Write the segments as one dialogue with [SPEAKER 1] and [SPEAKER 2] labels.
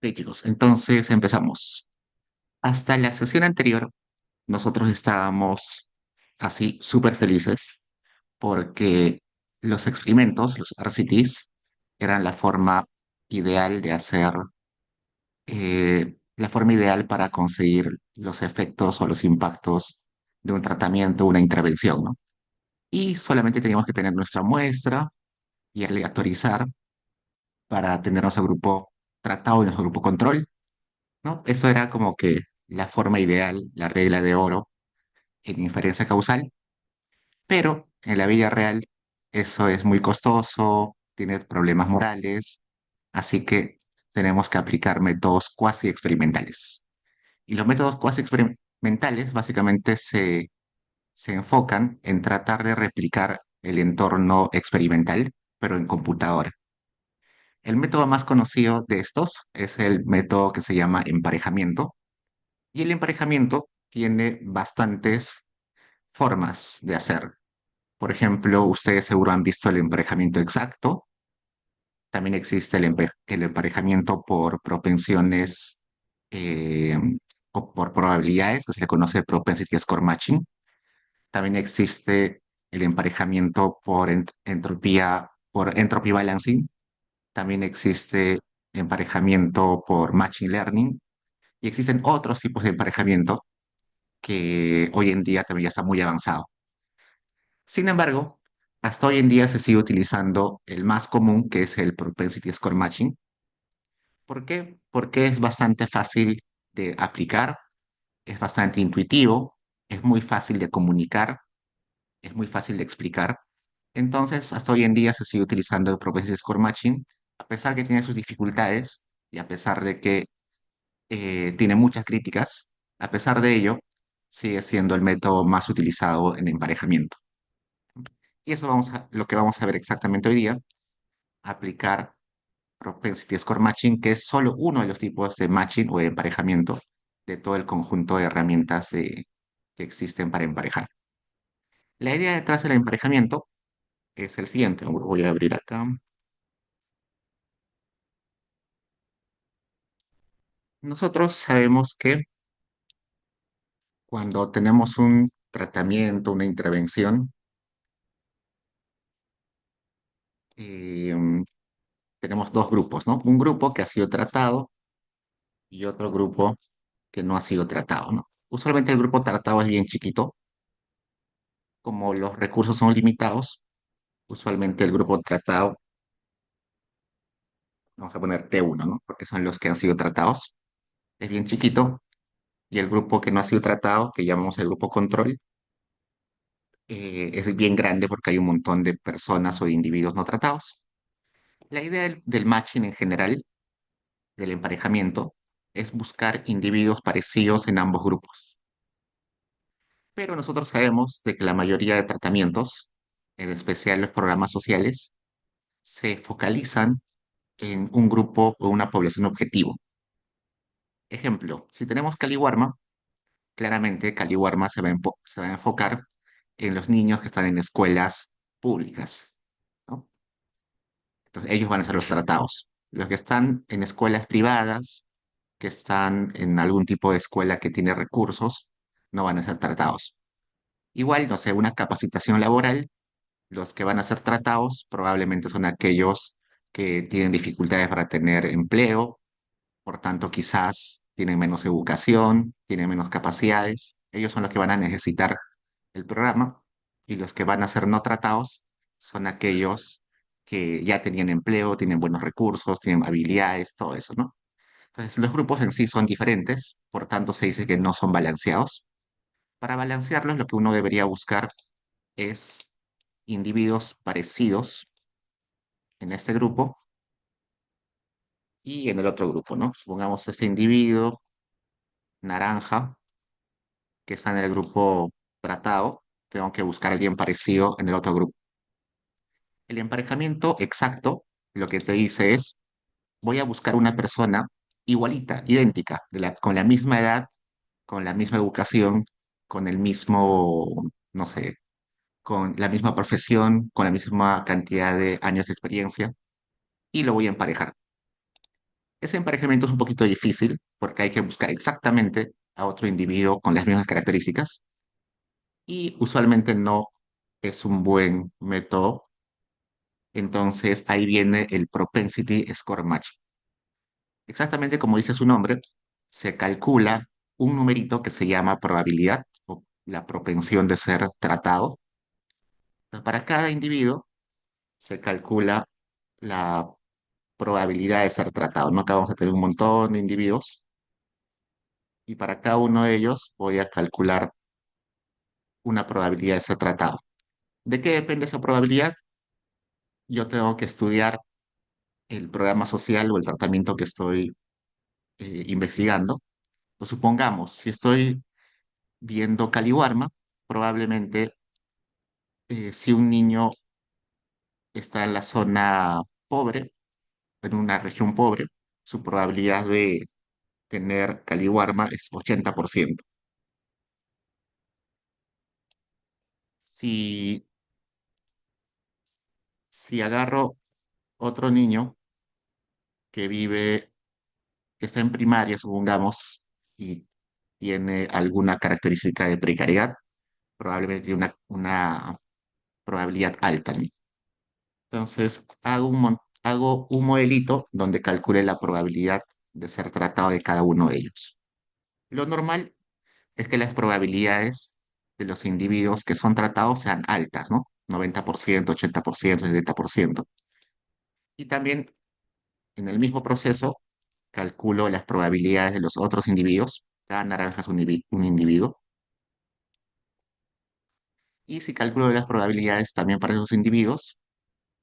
[SPEAKER 1] Sí, chicos, entonces empezamos. Hasta la sesión anterior, nosotros estábamos así súper felices porque los experimentos, los RCTs, eran la forma ideal de hacer, la forma ideal para conseguir los efectos o los impactos de un tratamiento, una intervención, ¿no? Y solamente teníamos que tener nuestra muestra y aleatorizar para tener nuestro grupo tratado y nuestro grupo control, ¿no? Eso era como que la forma ideal, la regla de oro en inferencia causal, pero en la vida real eso es muy costoso, tiene problemas morales, así que tenemos que aplicar métodos cuasi experimentales. Y los métodos cuasi experimentales básicamente se enfocan en tratar de replicar el entorno experimental, pero en computadora. El método más conocido de estos es el método que se llama emparejamiento. Y el emparejamiento tiene bastantes formas de hacer. Por ejemplo, ustedes seguro han visto el emparejamiento exacto. También existe el emparejamiento por propensiones eh, o por probabilidades, que se le conoce propensity score matching. También existe el emparejamiento por entropía, por entropy balancing. También existe emparejamiento por machine learning. Y existen otros tipos de emparejamiento que hoy en día también ya está muy avanzado. Sin embargo, hasta hoy en día se sigue utilizando el más común, que es el Propensity Score Matching. ¿Por qué? Porque es bastante fácil de aplicar, es bastante intuitivo, es muy fácil de comunicar, es muy fácil de explicar. Entonces, hasta hoy en día se sigue utilizando el Propensity Score Matching, a pesar que tiene sus dificultades y a pesar de que tiene muchas críticas, a pesar de ello, sigue siendo el método más utilizado en emparejamiento. Y eso lo que vamos a ver exactamente hoy día, aplicar Propensity Score Matching, que es solo uno de los tipos de matching o de emparejamiento de todo el conjunto de herramientas que existen para emparejar. La idea detrás del emparejamiento es el siguiente. Voy a abrir acá. Nosotros sabemos que cuando tenemos un tratamiento, una intervención, eh, tenemos dos grupos, ¿no? Un grupo que ha sido tratado y otro grupo que no ha sido tratado, ¿no? Usualmente el grupo tratado es bien chiquito, como los recursos son limitados, usualmente el grupo tratado, vamos a poner T1, ¿no? Porque son los que han sido tratados, es bien chiquito, y el grupo que no ha sido tratado, que llamamos el grupo control, es bien grande porque hay un montón de personas o de individuos no tratados. La idea del matching en general, del emparejamiento, es buscar individuos parecidos en ambos grupos. Pero nosotros sabemos de que la mayoría de tratamientos, en especial los programas sociales, se focalizan en un grupo o una población objetivo. Ejemplo, si tenemos Caliwarma, claramente Caliwarma se va a enfocar en los niños que están en escuelas públicas, ¿no? Entonces, ellos van a ser los tratados. Los que están en escuelas privadas, que están en algún tipo de escuela que tiene recursos, no van a ser tratados. Igual, no sé, una capacitación laboral, los que van a ser tratados probablemente son aquellos que tienen dificultades para tener empleo, por tanto quizás tienen menos educación, tienen menos capacidades. Ellos son los que van a necesitar el programa y los que van a ser no tratados son aquellos que ya tenían empleo, tienen buenos recursos, tienen habilidades, todo eso, ¿no? Entonces, los grupos en sí son diferentes, por tanto se dice que no son balanceados. Para balancearlos, lo que uno debería buscar es individuos parecidos en este grupo y en el otro grupo, ¿no? Supongamos este individuo naranja que está en el grupo tratado, tengo que buscar a alguien parecido en el otro grupo. El emparejamiento exacto lo que te dice es, voy a buscar una persona igualita, idéntica, con la misma edad, con la misma educación, con el mismo, no sé, con la misma profesión, con la misma cantidad de años de experiencia, y lo voy a emparejar. Ese emparejamiento es un poquito difícil porque hay que buscar exactamente a otro individuo con las mismas características y usualmente no es un buen método. Entonces ahí viene el propensity score match. Exactamente como dice su nombre, se calcula un numerito que se llama probabilidad o la propensión de ser tratado. Entonces, para cada individuo se calcula la probabilidad de ser tratado. No acá vamos a tener un montón de individuos y para cada uno de ellos voy a calcular una probabilidad de ser tratado. ¿De qué depende esa probabilidad? Yo tengo que estudiar el programa social o el tratamiento que estoy investigando. Pues supongamos, si estoy viendo Caliwarma, probablemente si un niño está en la zona pobre, en una región pobre, su probabilidad de tener Caliwarma es 80%. Si, si agarro otro niño que vive, que está en primaria, supongamos, y tiene alguna característica de precariedad, probablemente tiene una probabilidad alta, ¿no? Entonces, hago un modelito donde calcule la probabilidad de ser tratado de cada uno de ellos. Lo normal es que las probabilidades de los individuos que son tratados sean altas, ¿no? 90%, 80%, 70%. Y también en el mismo proceso calculo las probabilidades de los otros individuos. Cada naranja es un individuo. Y si calculo las probabilidades también para esos individuos,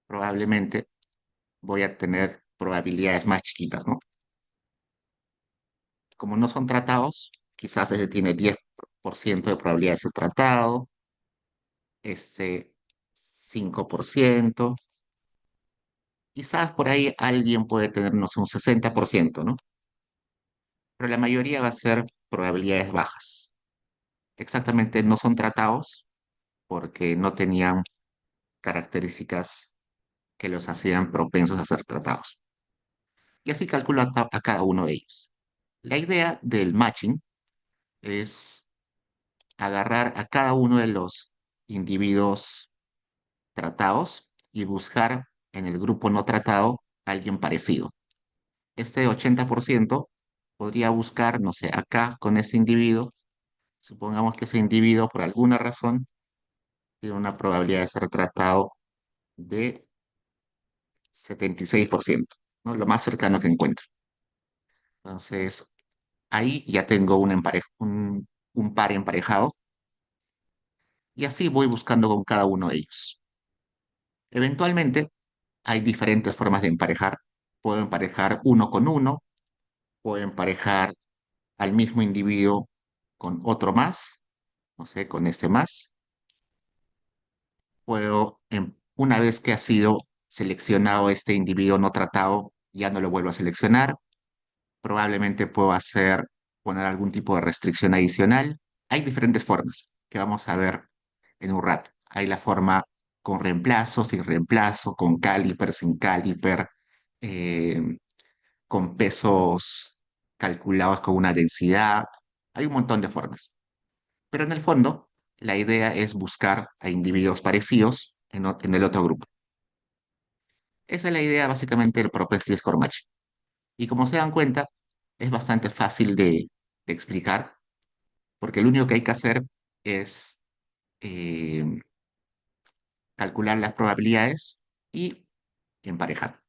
[SPEAKER 1] probablemente voy a tener probabilidades más chiquitas, ¿no? Como no son tratados, quizás ese tiene 10% de probabilidad de ser tratado, este 5%, quizás por ahí alguien puede tener, no sé, un 60%, ¿no? Pero la mayoría va a ser probabilidades bajas. Exactamente no son tratados porque no tenían características que los hacían propensos a ser tratados. Y así calculo a cada uno de ellos. La idea del matching es agarrar a cada uno de los individuos tratados y buscar en el grupo no tratado a alguien parecido. Este 80% podría buscar, no sé, acá con ese individuo, supongamos que ese individuo por alguna razón tiene una probabilidad de ser tratado de 76%, ¿no? Lo más cercano que encuentro. Entonces, ahí ya tengo un par emparejado y así voy buscando con cada uno de ellos. Eventualmente, hay diferentes formas de emparejar. Puedo emparejar uno con uno, puedo emparejar al mismo individuo con otro más, no sé, con este más. Una vez que ha sido seleccionado este individuo no tratado, ya no lo vuelvo a seleccionar. Probablemente puedo poner algún tipo de restricción adicional. Hay diferentes formas que vamos a ver en un rato. Hay la forma con reemplazo, sin reemplazo, con caliper, sin caliper, eh, con pesos calculados con una densidad. Hay un montón de formas. Pero en el fondo, la idea es buscar a individuos parecidos en el otro grupo. Esa es la idea básicamente del propensity score matching. Y como se dan cuenta, es bastante fácil de explicar, porque lo único que hay que hacer es eh, calcular las probabilidades y emparejar.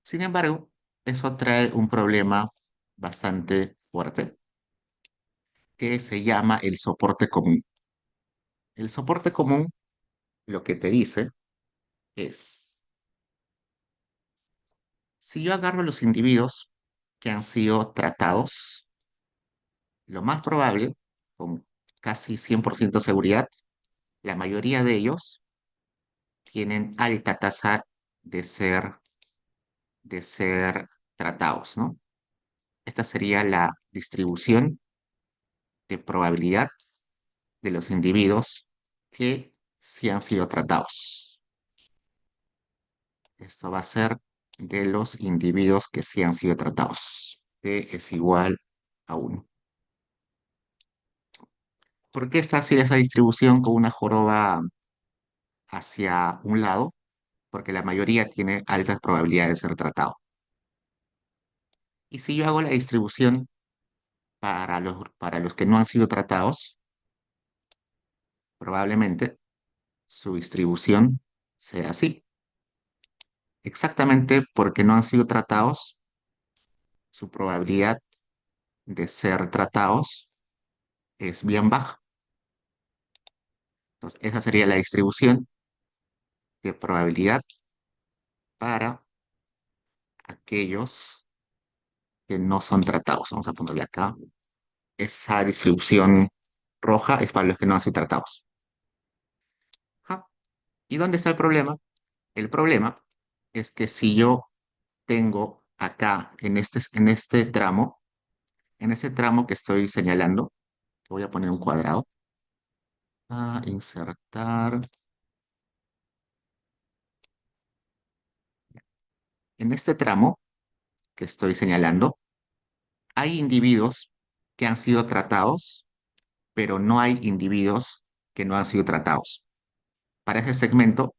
[SPEAKER 1] Sin embargo, eso trae un problema bastante fuerte que se llama el soporte común. El soporte común lo que te dice es, si yo agarro los individuos que han sido tratados, lo más probable, con casi 100% de seguridad, la mayoría de ellos tienen alta tasa de de ser tratados, ¿no? Esta sería la distribución de probabilidad de los individuos que sí han sido tratados. Esto va a ser de los individuos que sí han sido tratados. T es igual a 1. ¿Por qué está así esa distribución con una joroba hacia un lado? Porque la mayoría tiene altas probabilidades de ser tratado. Y si yo hago la distribución para los que no han sido tratados, probablemente su distribución sea así. Exactamente porque no han sido tratados, su probabilidad de ser tratados es bien baja. Entonces, esa sería la distribución de probabilidad para aquellos que no son tratados. Vamos a ponerle acá. Esa distribución roja es para los que no han sido tratados. Ajá. ¿Y dónde está el problema? El problema es que si yo tengo acá, en este tramo que estoy señalando, voy a poner un cuadrado, a insertar. En este tramo que estoy señalando, hay individuos que han sido tratados, pero no hay individuos que no han sido tratados. Para ese segmento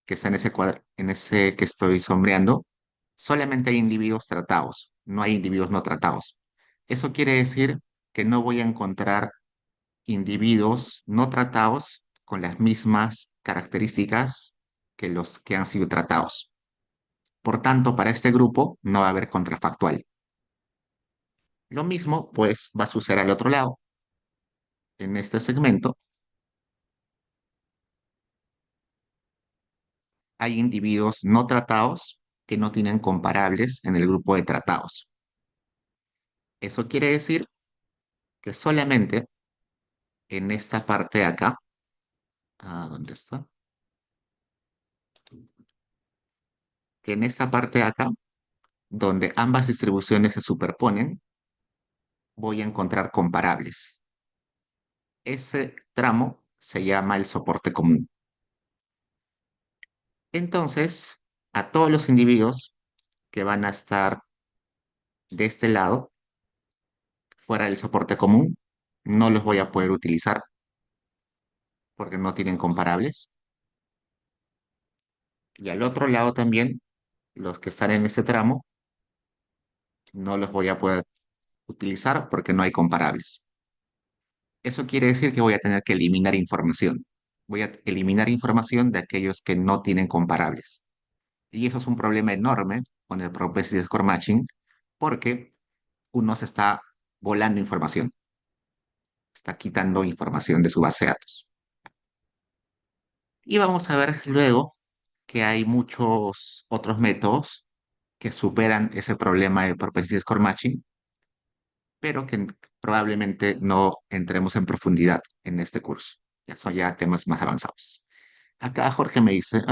[SPEAKER 1] que está en ese cuadro, en ese que estoy sombreando, solamente hay individuos tratados, no hay individuos no tratados. Eso quiere decir que no voy a encontrar individuos no tratados con las mismas características que los que han sido tratados. Por tanto, para este grupo no va a haber contrafactual. Lo mismo, pues, va a suceder al otro lado. En este segmento hay individuos no tratados que no tienen comparables en el grupo de tratados. Eso quiere decir que solamente en esta parte de acá, ¿dónde está? Que en esta parte de acá, donde ambas distribuciones se superponen, voy a encontrar comparables. Ese tramo se llama el soporte común. Entonces, a todos los individuos que van a estar de este lado, fuera del soporte común, no los voy a poder utilizar porque no tienen comparables. Y al otro lado también, los que están en ese tramo, no los voy a poder utilizar porque no hay comparables. Eso quiere decir que voy a tener que eliminar información. Voy a eliminar información de aquellos que no tienen comparables. Y eso es un problema enorme con el Propensity Score Matching porque uno se está volando información, está quitando información de su base de datos. Y vamos a ver luego que hay muchos otros métodos que superan ese problema de Propensity Score Matching, pero que probablemente no entremos en profundidad en este curso. Ya son ya temas más avanzados. Acá Jorge me dice,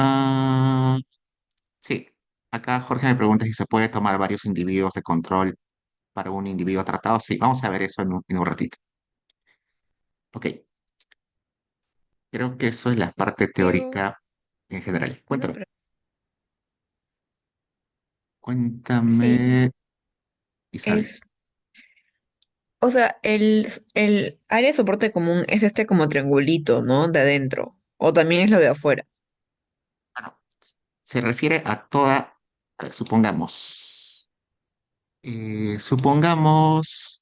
[SPEAKER 1] sí, acá Jorge me pregunta si se puede tomar varios individuos de control para un individuo tratado. Sí, vamos a ver eso en un ratito. Ok, creo que eso es la parte
[SPEAKER 2] Tengo
[SPEAKER 1] teórica en general.
[SPEAKER 2] una
[SPEAKER 1] Cuéntame,
[SPEAKER 2] pregunta. Sí,
[SPEAKER 1] cuéntame, Isabel.
[SPEAKER 2] es, o sea, el área de soporte común es este como triangulito, ¿no? De adentro. O también es lo de afuera.
[SPEAKER 1] Bueno, se refiere a toda, a ver, supongamos,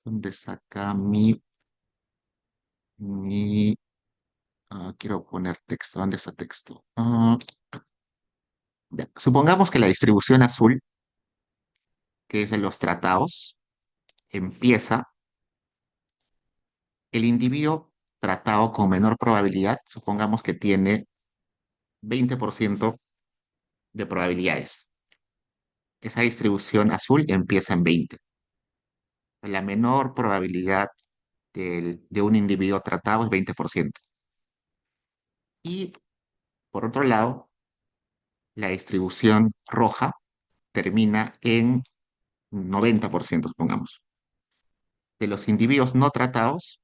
[SPEAKER 1] ¿dónde está acá quiero poner texto, ¿dónde está texto? Ya. Supongamos que la distribución azul, que es de los tratados, empieza el individuo tratado con menor probabilidad, supongamos que tiene 20% de probabilidades. Esa distribución azul empieza en 20. La menor probabilidad de un individuo tratado es 20%. Y por otro lado, la distribución roja termina en 90%, supongamos. De los individuos no tratados,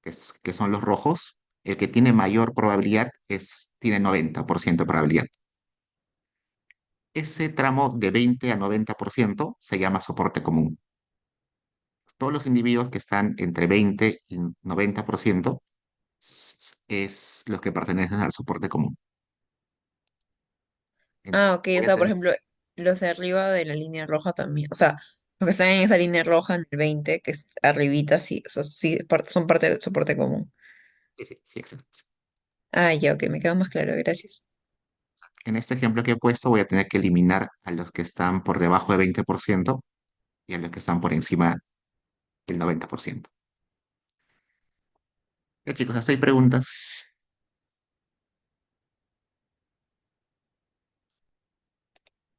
[SPEAKER 1] que son los rojos, el que tiene mayor probabilidad tiene 90% de probabilidad. Ese tramo de 20 a 90% se llama soporte común. Todos los individuos que están entre 20 y 90% es los que pertenecen al soporte común.
[SPEAKER 2] Ah, ok,
[SPEAKER 1] Entonces,
[SPEAKER 2] o
[SPEAKER 1] voy a
[SPEAKER 2] sea, por
[SPEAKER 1] tener,
[SPEAKER 2] ejemplo, los de arriba de la línea roja también, o sea, los que están en esa línea roja en el 20, que es arribita, sí, o sea, sí, son parte del soporte común.
[SPEAKER 1] sí, sí, sí, exacto.
[SPEAKER 2] Ah, ya, ok, me queda más claro, gracias.
[SPEAKER 1] En este ejemplo que he puesto, voy a tener que eliminar a los que están por debajo de 20% y a los que están por encima del 90%. Ya, chicos, hasta hay preguntas.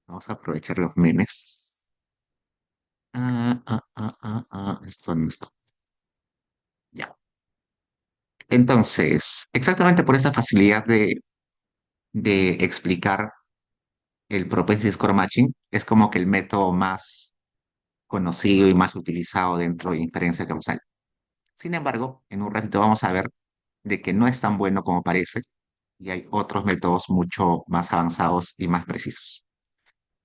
[SPEAKER 1] Vamos a aprovechar los memes. Esto no está. Ya. Entonces, exactamente por esa facilidad de explicar el propensity score matching, es como que el método más conocido y más utilizado dentro de inferencia causal. Sin embargo, en un ratito vamos a ver de que no es tan bueno como parece y hay otros métodos mucho más avanzados y más precisos.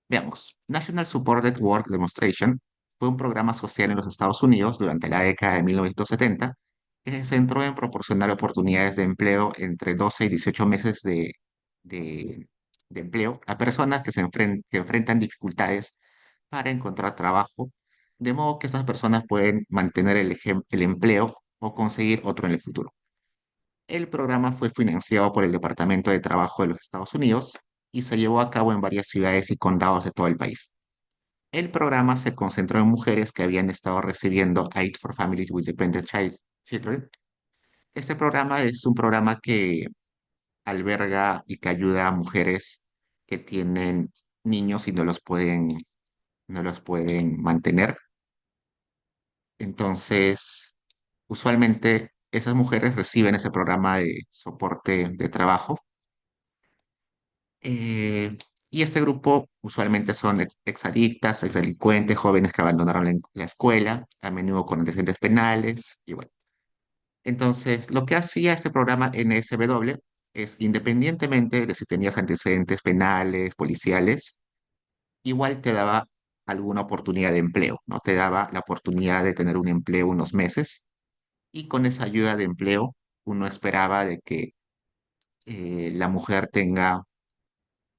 [SPEAKER 1] Veamos, National Supported Work Demonstration fue un programa social en los Estados Unidos durante la década de 1970 que se centró en proporcionar oportunidades de empleo entre 12 y 18 meses de, de empleo a personas que enfrentan dificultades para encontrar trabajo, de modo que esas personas pueden mantener el empleo o conseguir otro en el futuro. El programa fue financiado por el Departamento de Trabajo de los Estados Unidos y se llevó a cabo en varias ciudades y condados de todo el país. El programa se concentró en mujeres que habían estado recibiendo Aid for Families with Children. Este programa es un programa que alberga y que ayuda a mujeres que tienen niños y no los pueden mantener. Entonces, usualmente esas mujeres reciben ese programa de soporte de trabajo. eh, y este grupo usualmente son exadictas, exdelincuentes, jóvenes que abandonaron la escuela, a menudo con antecedentes penales, y bueno. Entonces, lo que hacía este programa NSW es, independientemente de si tenías antecedentes penales, policiales, igual te daba alguna oportunidad de empleo, ¿no? Te daba la oportunidad de tener un empleo unos meses y con esa ayuda de empleo uno esperaba de que la mujer tenga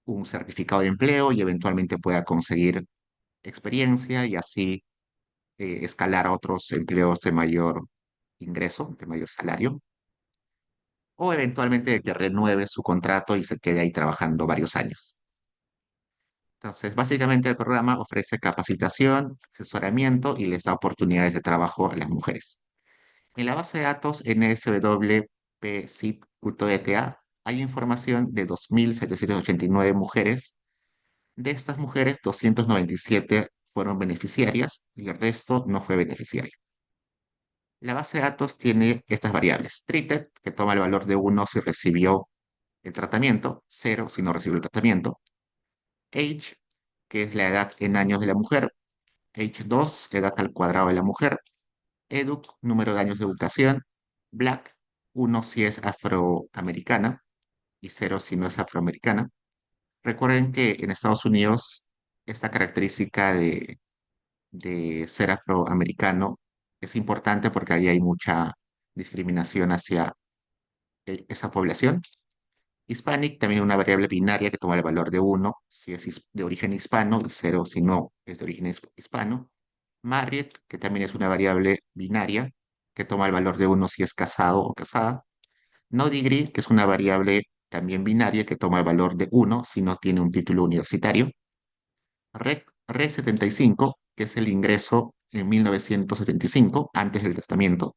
[SPEAKER 1] un certificado de empleo y eventualmente pueda conseguir experiencia y así escalar a otros empleos de mayor ingreso, de mayor salario, o eventualmente de que renueve su contrato y se quede ahí trabajando varios años. Entonces, básicamente el programa ofrece capacitación, asesoramiento y les da oportunidades de trabajo a las mujeres. En la base de datos NSWPSIP.ETA hay información de 2.789 mujeres. De estas mujeres, 297 fueron beneficiarias y el resto no fue beneficiario. La base de datos tiene estas variables. Treated, que toma el valor de 1 si recibió el tratamiento, 0 si no recibió el tratamiento. Age, que es la edad en años de la mujer. H2, edad al cuadrado de la mujer. Educ, número de años de educación. Black, 1 si es afroamericana y 0 si no es afroamericana. Recuerden que en Estados Unidos esta característica de ser afroamericano es importante porque ahí hay mucha discriminación hacia esa población. Hispanic, también una variable binaria que toma el valor de 1 si es de origen hispano y 0 si no es de origen hispano. Married, que también es una variable binaria que toma el valor de 1 si es casado o casada. No degree, que es una variable también binaria que toma el valor de 1 si no tiene un título universitario. RE75, que es el ingreso en 1975, antes del tratamiento,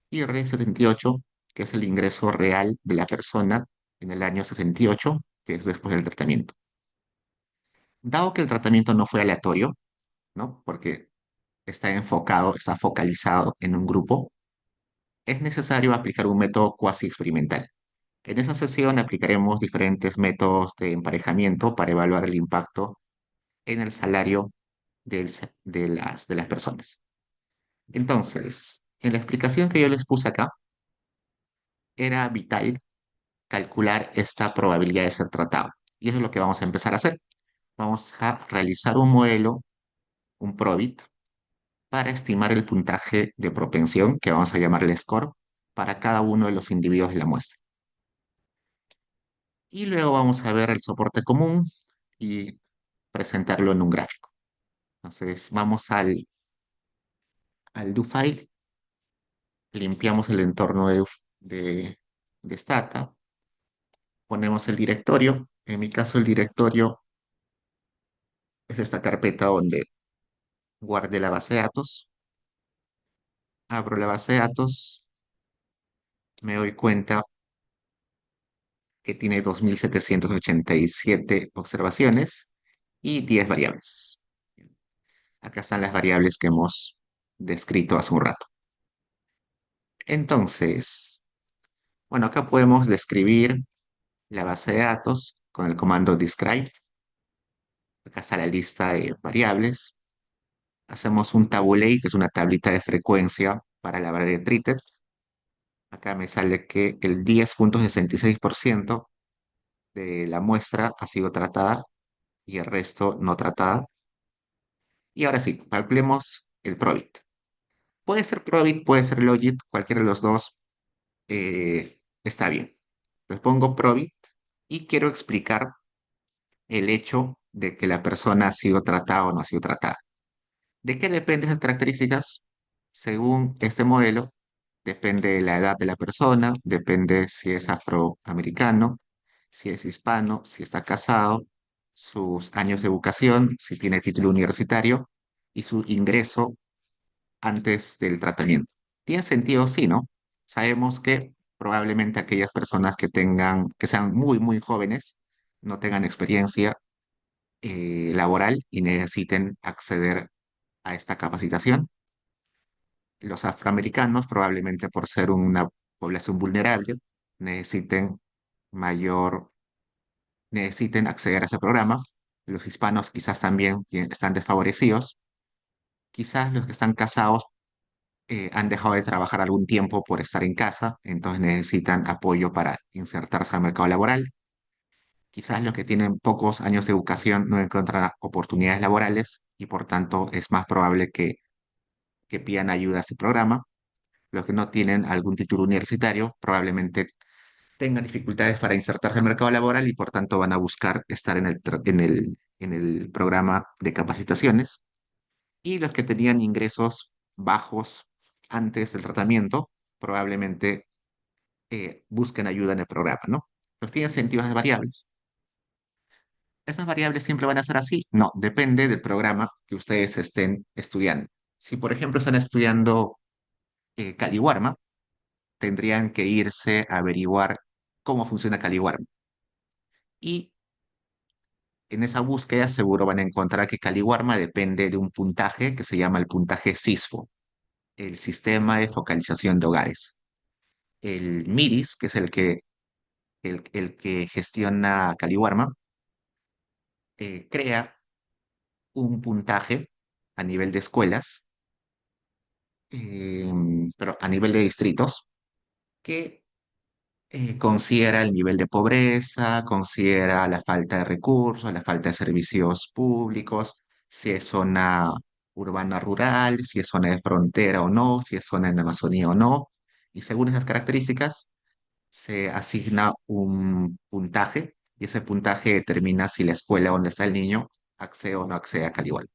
[SPEAKER 1] y RE78, que es el ingreso real de la persona en el año 68, que es después del tratamiento. Dado que el tratamiento no fue aleatorio, ¿no? Porque está enfocado, está focalizado en un grupo, es necesario aplicar un método cuasi experimental. En esa sesión aplicaremos diferentes métodos de emparejamiento para evaluar el impacto en el salario de las personas. Entonces, en la explicación que yo les puse acá, era vital calcular esta probabilidad de ser tratado. Y eso es lo que vamos a empezar a hacer. Vamos a realizar un modelo, un PROBIT, para estimar el puntaje de propensión, que vamos a llamarle score, para cada uno de los individuos de la muestra. Y luego vamos a ver el soporte común y presentarlo en un gráfico. Entonces, vamos al doFile, limpiamos el entorno de, de Stata, ponemos el directorio. En mi caso, el directorio es esta carpeta donde guardé la base de datos. Abro la base de datos, me doy cuenta que tiene 2787 observaciones y 10 variables. Acá están las variables que hemos descrito hace un rato. Entonces, bueno, acá podemos describir la base de datos con el comando describe. Acá está la lista de variables. Hacemos un tabulate, que es una tablita de frecuencia para la variable treated. Acá me sale que el 10,66% de la muestra ha sido tratada y el resto no tratada. Y ahora sí, calculemos el Probit. Puede ser Probit, puede ser Logit, cualquiera de los dos está bien. Les pongo Probit y quiero explicar el hecho de que la persona ha sido tratada o no ha sido tratada. ¿De qué dependen esas características? Según este modelo, depende de la edad de la persona, depende si es afroamericano, si es hispano, si está casado, sus años de educación, si tiene título universitario y su ingreso antes del tratamiento. Tiene sentido, sí, ¿no? Sabemos que probablemente aquellas personas que sean muy, muy jóvenes, no tengan experiencia laboral y necesiten acceder a esta capacitación. Los afroamericanos, probablemente por ser una población vulnerable, necesiten mayor, necesiten acceder a ese programa. Los hispanos quizás también están desfavorecidos. Quizás los que están casados han dejado de trabajar algún tiempo por estar en casa, entonces necesitan apoyo para insertarse al mercado laboral. Quizás los que tienen pocos años de educación no encuentran oportunidades laborales y por tanto es más probable que pidan ayuda a este programa. Los que no tienen algún título universitario probablemente tengan dificultades para insertarse al mercado laboral y por tanto van a buscar estar en el programa de capacitaciones. Y los que tenían ingresos bajos antes del tratamiento probablemente busquen ayuda en el programa, ¿no? Los tienen sentido las variables. ¿Esas variables siempre van a ser así? No, depende del programa que ustedes estén estudiando. Si, por ejemplo, están estudiando Caliwarma, tendrían que irse a averiguar cómo funciona Caliwarma. Y en esa búsqueda seguro van a encontrar que Caliwarma depende de un puntaje que se llama el puntaje SISFO, el Sistema de Focalización de Hogares. El MIRIS, que es el que gestiona Caliwarma, crea un puntaje a nivel de escuelas, pero a nivel de distritos, que considera el nivel de pobreza, considera la falta de recursos, la falta de servicios públicos, si es zona urbana rural, si es zona de frontera o no, si es zona en Amazonía o no. Y según esas características, se asigna un puntaje y ese puntaje determina si la escuela donde está el niño accede o no accede a Caliwell.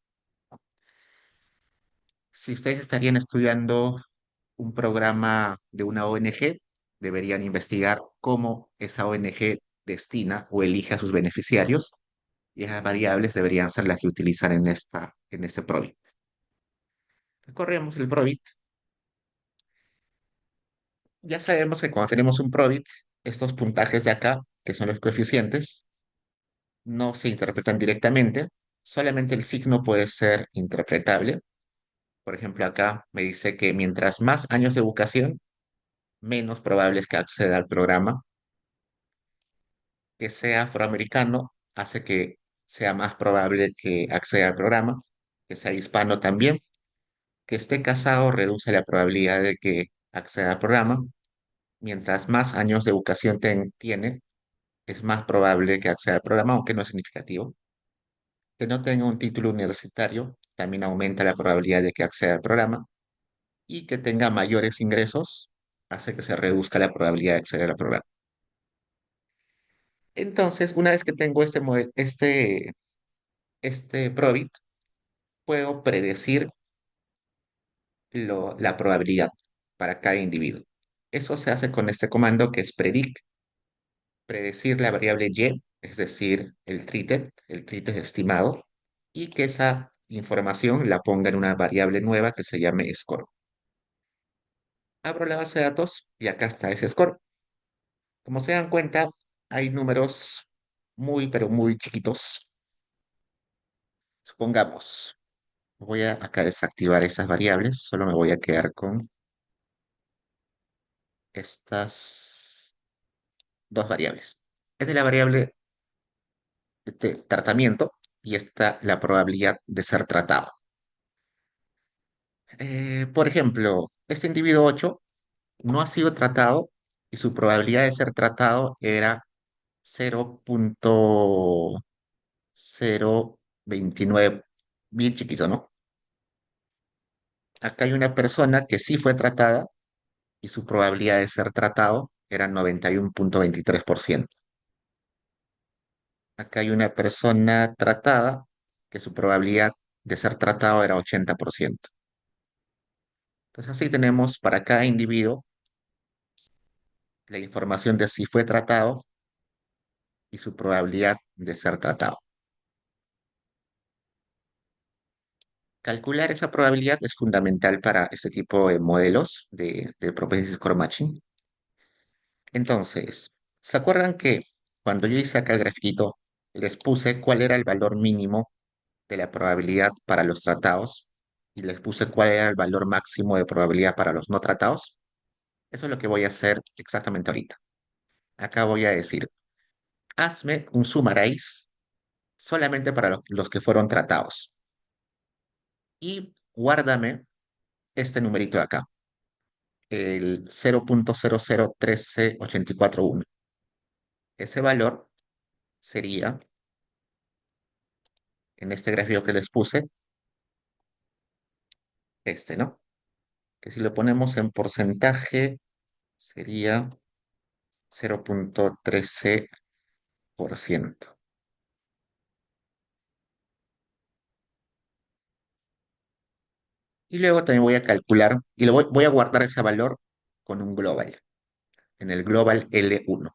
[SPEAKER 1] Si ustedes estarían estudiando un programa de una ONG, deberían investigar cómo esa ONG destina o elige a sus beneficiarios y esas variables deberían ser las que utilizan en este PROBIT. Corremos el PROBIT. Ya sabemos que cuando tenemos un PROBIT, estos puntajes de acá, que son los coeficientes, no se interpretan directamente, solamente el signo puede ser interpretable. Por ejemplo, acá me dice que mientras más años de educación, menos probable es que acceda al programa. Que sea afroamericano hace que sea más probable que acceda al programa, que sea hispano también, que esté casado reduce la probabilidad de que acceda al programa. Mientras más años de educación tiene, es más probable que acceda al programa, aunque no es significativo. Que no tenga un título universitario también aumenta la probabilidad de que acceda al programa, y que tenga mayores ingresos hace que se reduzca la probabilidad de acceder al programa. Entonces, una vez que tengo este Probit, puedo predecir la probabilidad para cada individuo. Eso se hace con este comando que es predict, predecir la variable y, es decir, el treated estimado, y que esa información la ponga en una variable nueva que se llame score. Abro la base de datos y acá está ese score. Como se dan cuenta, hay números muy, pero muy chiquitos. Supongamos, voy a acá desactivar esas variables, solo me voy a quedar con estas dos variables. Esta es la variable de tratamiento y esta la probabilidad de ser tratado. Por ejemplo, este individuo 8 no ha sido tratado y su probabilidad de ser tratado era 0,029, bien chiquito, ¿no? Acá hay una persona que sí fue tratada y su probabilidad de ser tratado era 91,23%. Acá hay una persona tratada que su probabilidad de ser tratado era 80%. Entonces así tenemos para cada individuo la información de si fue tratado y su probabilidad de ser tratado. Calcular esa probabilidad es fundamental para este tipo de modelos de propensity score matching. Entonces, ¿se acuerdan que cuando yo hice acá el grafiquito, les puse cuál era el valor mínimo de la probabilidad para los tratados y les puse cuál era el valor máximo de probabilidad para los no tratados? Eso es lo que voy a hacer exactamente ahorita. Acá voy a decir, hazme un summarize solamente para los que fueron tratados y guárdame este numerito de acá, el 0,0013841. Ese valor sería, en este gráfico que les puse, este, ¿no? Que si lo ponemos en porcentaje sería 0,13%. Y luego también voy a calcular, y voy a guardar ese valor con un global, en el global L1.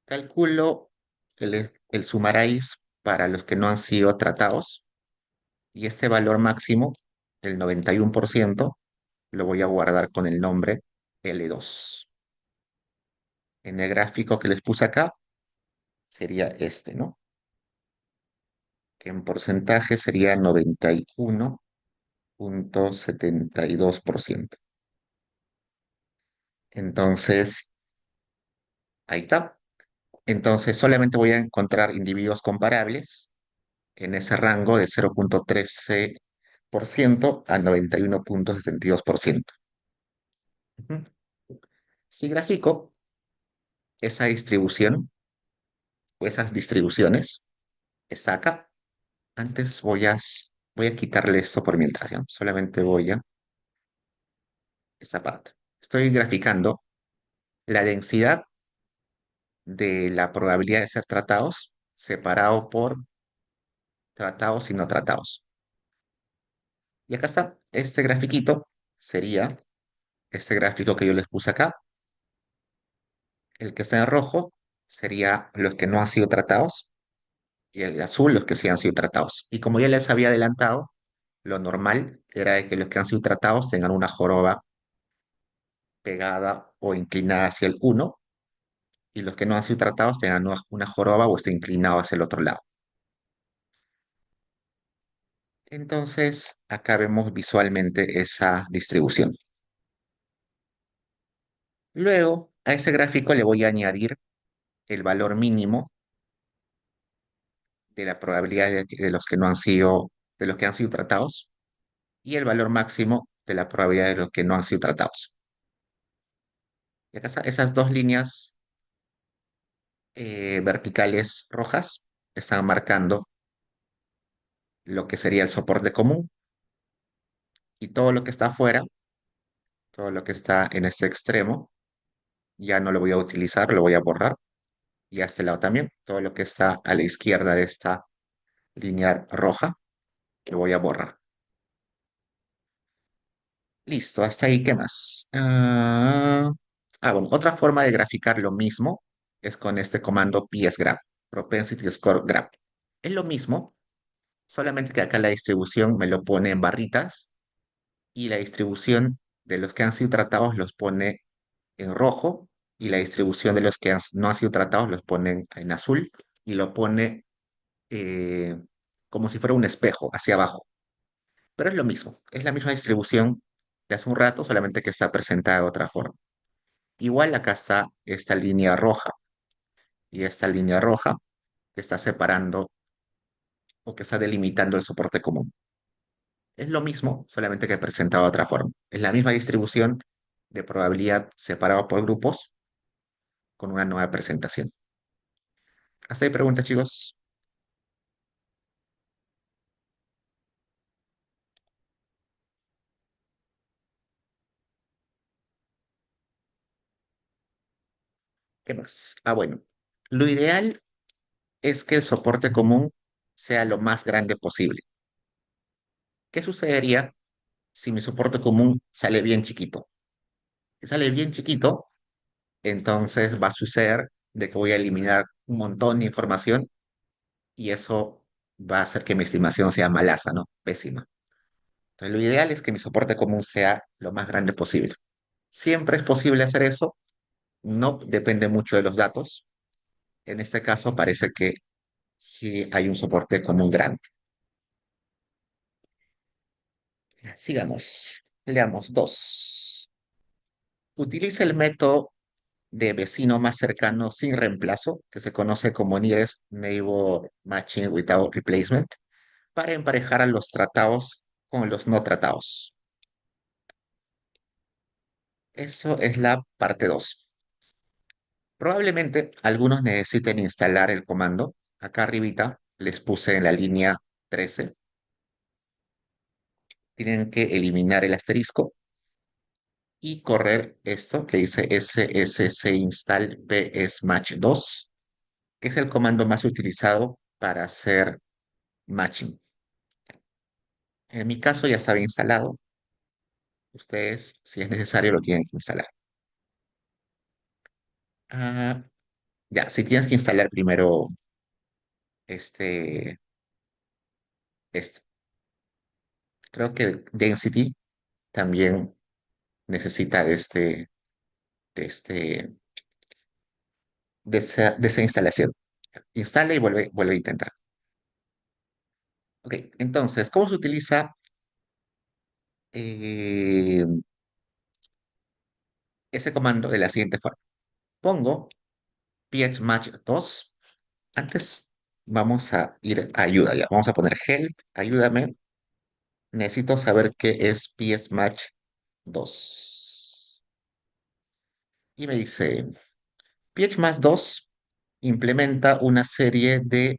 [SPEAKER 1] Calculo el summarize para los que no han sido tratados, y este valor máximo, el 91%, lo voy a guardar con el nombre L2. En el gráfico que les puse acá, sería este, ¿no? Que en porcentaje sería 91,72%. Entonces, ahí está. Entonces, solamente voy a encontrar individuos comparables en ese rango de 0,13% a 91,72%. Ujú. Si grafico esa distribución o esas distribuciones, está acá. Antes voy a quitarle esto por mientras, ¿ya? Solamente voy a esta parte. Estoy graficando la densidad de la probabilidad de ser tratados separado por tratados y no tratados. Y acá está, este grafiquito sería este gráfico que yo les puse acá. El que está en rojo sería los que no han sido tratados y el azul los que sí han sido tratados. Y como ya les había adelantado, lo normal era de que los que han sido tratados tengan una joroba pegada o inclinada hacia el uno, y los que no han sido tratados tengan una joroba o esté inclinado hacia el otro lado. Entonces, acá vemos visualmente esa distribución. Luego, a ese gráfico le voy a añadir el valor mínimo de la probabilidad de los que no han sido, de los que han sido tratados, y el valor máximo de la probabilidad de los que no han sido tratados. Y acá esas dos líneas verticales rojas están marcando lo que sería el soporte común y todo lo que está afuera, todo lo que está en este extremo, ya no lo voy a utilizar, lo voy a borrar. Y a este lado también, todo lo que está a la izquierda de esta línea roja, lo voy a borrar. Listo, hasta ahí, ¿qué más? Bueno, otra forma de graficar lo mismo es con este comando psgraph, propensity score graph. Es lo mismo, solamente que acá la distribución me lo pone en barritas y la distribución de los que han sido tratados los pone en rojo y la distribución de los que no han sido tratados los pone en azul y lo pone eh, como si fuera un espejo hacia abajo. Pero es lo mismo, es la misma distribución de hace un rato, solamente que está presentada de otra forma. Igual acá está esta línea roja y esta línea roja que está separando o que está delimitando el soporte común. Es lo mismo, solamente que presentado de otra forma. Es la misma distribución de probabilidad separado por grupos con una nueva presentación. Hasta ahí preguntas, chicos. ¿Qué más? Bueno. Lo ideal es que el soporte común sea lo más grande posible. ¿Qué sucedería si mi soporte común sale bien chiquito? Si sale bien chiquito, entonces va a suceder de que voy a eliminar un montón de información y eso va a hacer que mi estimación sea malaza, ¿no? Pésima. Entonces, lo ideal es que mi soporte común sea lo más grande posible. Siempre es posible hacer eso, no depende mucho de los datos. En este caso parece que sí hay un soporte común grande. Sigamos. Leamos dos. Utiliza el método de vecino más cercano sin reemplazo, que se conoce como Nearest Neighbor Matching Without Replacement, para emparejar a los tratados con los no tratados. Eso es la parte 2. Probablemente algunos necesiten instalar el comando. Acá arribita les puse en la línea 13. Tienen que eliminar el asterisco y correr esto que dice sSC install psmatch2, que es el comando más utilizado para hacer matching. En mi caso ya estaba instalado. Ustedes, si es necesario, lo tienen que instalar. Ah, ya, si tienes que instalar primero este, este. Creo que Density también necesita de, de esa instalación. Instala y vuelve a intentar. Ok, entonces, ¿cómo se utiliza eh, ese comando de la siguiente forma? Pongo phmatch2. Antes vamos a ir a ayuda ya. Vamos a poner help, ayúdame. Necesito saber qué es phmatch2. Y me dice, phmatch2 implementa una serie de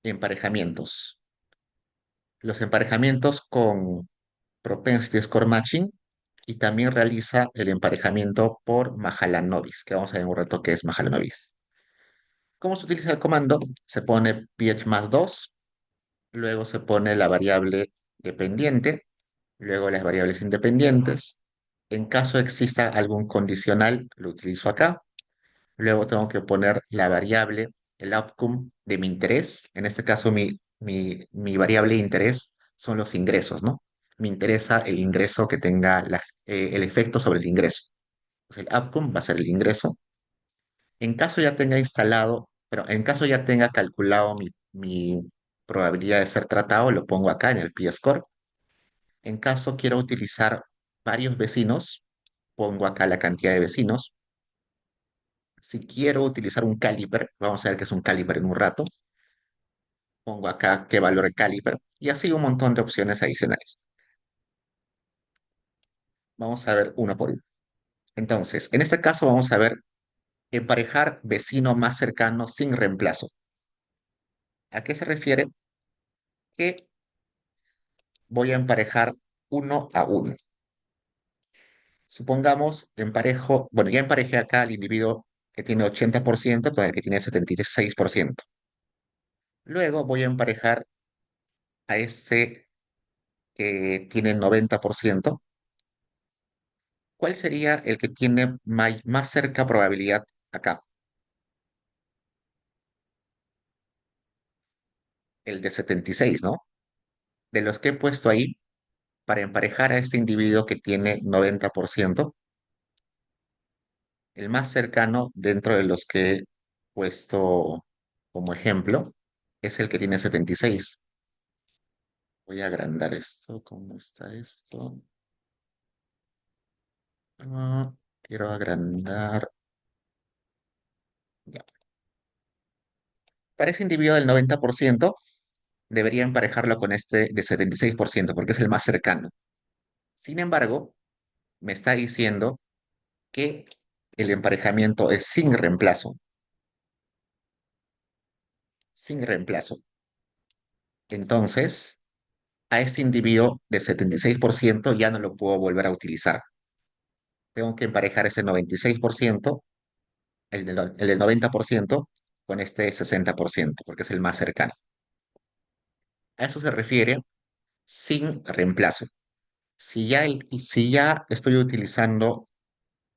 [SPEAKER 1] emparejamientos. Los emparejamientos con propensity score matching y también realiza el emparejamiento por Mahalanobis, que vamos a ver en un rato qué es Mahalanobis. ¿Cómo se utiliza el comando? Se pone ph más 2, luego se pone la variable dependiente, luego las variables independientes. En caso exista algún condicional, lo utilizo acá. Luego tengo que poner la variable, el outcome de mi interés. En este caso, mi variable de interés son los ingresos, ¿no? Me interesa el ingreso que tenga el efecto sobre el ingreso. Entonces, el outcome va a ser el ingreso. En caso ya tenga instalado, pero en caso ya tenga calculado mi probabilidad de ser tratado, lo pongo acá en el P-score. En caso quiero utilizar varios vecinos, pongo acá la cantidad de vecinos. Si quiero utilizar un caliper, vamos a ver qué es un caliper en un rato, pongo acá qué valor de caliper y así un montón de opciones adicionales. Vamos a ver uno por uno. Entonces, en este caso vamos a ver emparejar vecino más cercano sin reemplazo. ¿A qué se refiere? Que voy a emparejar uno a uno. Supongamos emparejo, bueno, ya emparejé acá al individuo que tiene 80% con el que tiene 76%. Luego voy a emparejar a este que tiene 90%. ¿Cuál sería el que tiene más cerca probabilidad acá? El de 76, ¿no? De los que he puesto ahí, para emparejar a este individuo que tiene 90%, el más cercano dentro de los que he puesto como ejemplo es el que tiene 76. Voy a agrandar esto. ¿Cómo está esto? Ah, quiero agrandar. Ya. Para ese individuo del 90%, debería emparejarlo con este de 76% porque es el más cercano. Sin embargo, me está diciendo que el emparejamiento es sin reemplazo. Sin reemplazo. Entonces, a este individuo de 76% ya no lo puedo volver a utilizar. Tengo que emparejar ese 96%, el del 90%, con este 60%, porque es el más cercano. A eso se refiere sin reemplazo. Si ya estoy utilizando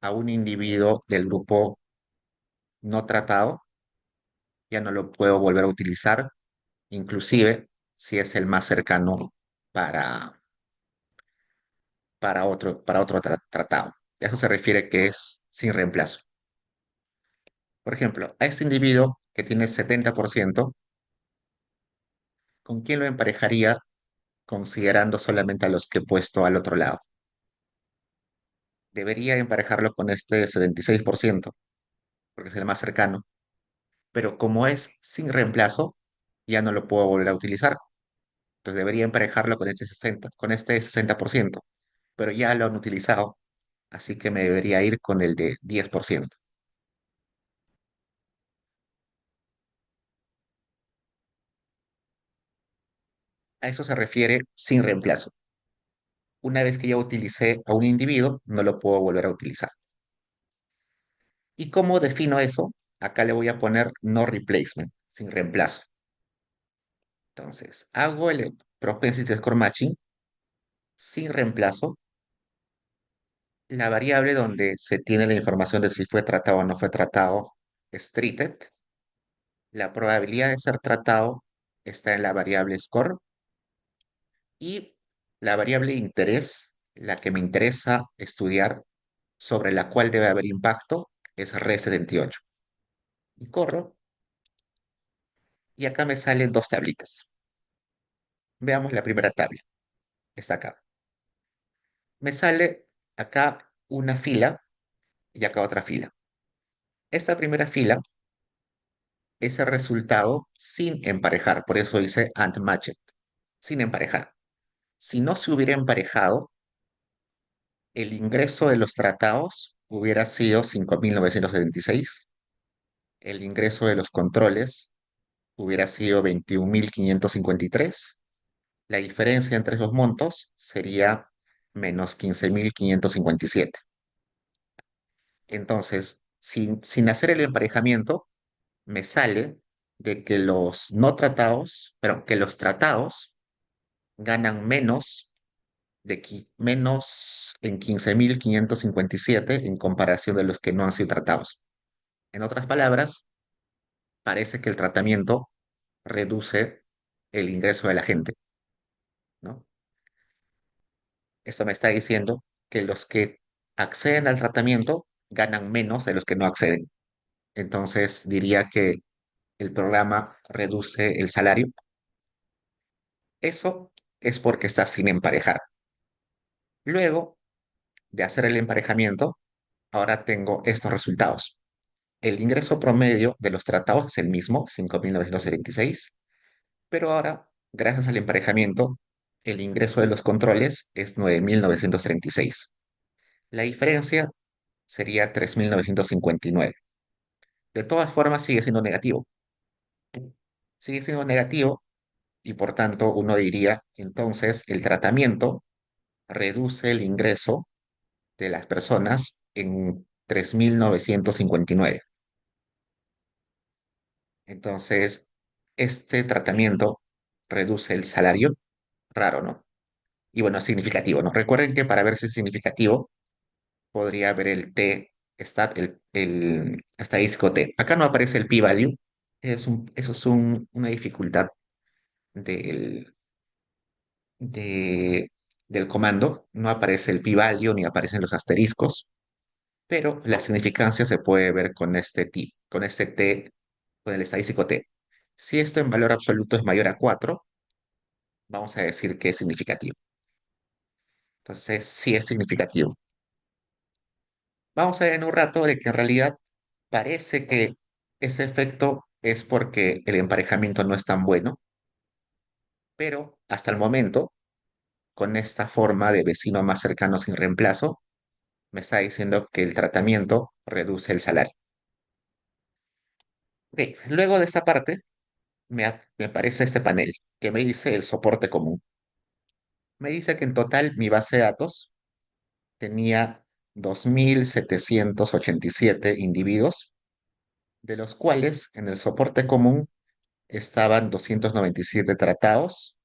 [SPEAKER 1] a un individuo del grupo no tratado, ya no lo puedo volver a utilizar, inclusive si es el más cercano para, para otro tratado. A eso se refiere que es sin reemplazo. Por ejemplo, a este individuo que tiene 70%, ¿con quién lo emparejaría considerando solamente a los que he puesto al otro lado? Debería emparejarlo con este 76%, porque es el más cercano, pero como es sin reemplazo, ya no lo puedo volver a utilizar. Entonces debería emparejarlo con este 60%, pero ya lo han utilizado, así que me debería ir con el de 10%. A eso se refiere sin reemplazo. Una vez que ya utilicé a un individuo, no lo puedo volver a utilizar. ¿Y cómo defino eso? Acá le voy a poner no replacement, sin reemplazo. Entonces, hago el propensity score matching sin reemplazo. La variable donde se tiene la información de si fue tratado o no fue tratado es treated. La probabilidad de ser tratado está en la variable score y la variable de interés, la que me interesa estudiar, sobre la cual debe haber impacto, es re78. Y corro y acá me salen dos tablitas. Veamos la primera tabla. Está acá. Me sale acá una fila y acá otra fila. Esta primera fila es el resultado sin emparejar, por eso dice unmatched, sin emparejar. Si no se hubiera emparejado, el ingreso de los tratados hubiera sido 5.976, el ingreso de los controles hubiera sido 21.553, la diferencia entre esos montos sería menos 15.557. Entonces, sin hacer el emparejamiento, me sale de que los no tratados, pero que los tratados ganan menos en 15.557 en comparación de los que no han sido tratados. En otras palabras, parece que el tratamiento reduce el ingreso de la gente, ¿no? Esto me está diciendo que los que acceden al tratamiento ganan menos de los que no acceden. Entonces diría que el programa reduce el salario. Eso es porque está sin emparejar. Luego de hacer el emparejamiento, ahora tengo estos resultados. El ingreso promedio de los tratados es el mismo, 5.976, pero ahora, gracias al emparejamiento, el ingreso de los controles es 9.936. La diferencia sería 3.959. De todas formas, sigue siendo negativo. Sigue siendo negativo y por tanto uno diría, entonces el tratamiento reduce el ingreso de las personas en 3.959. Entonces, este tratamiento reduce el salario, raro, ¿no? Y bueno, significativo, ¿no? Recuerden que para ver si es significativo, podría ver el T, el estadístico T. Acá no aparece el p-value, eso es una dificultad del, de- del comando, no aparece el p-value ni aparecen los asteriscos, pero la significancia se puede ver con este T, con este T, con el estadístico T. Si esto en valor absoluto es mayor a 4, vamos a decir que es significativo. Entonces, sí es significativo. Vamos a ver en un rato de que en realidad parece que ese efecto es porque el emparejamiento no es tan bueno, pero hasta el momento, con esta forma de vecino más cercano sin reemplazo, me está diciendo que el tratamiento reduce el salario. Ok, luego de esta parte, me aparece este panel que me dice el soporte común. Me dice que en total mi base de datos tenía 2.787 individuos, de los cuales en el soporte común estaban 297 tratados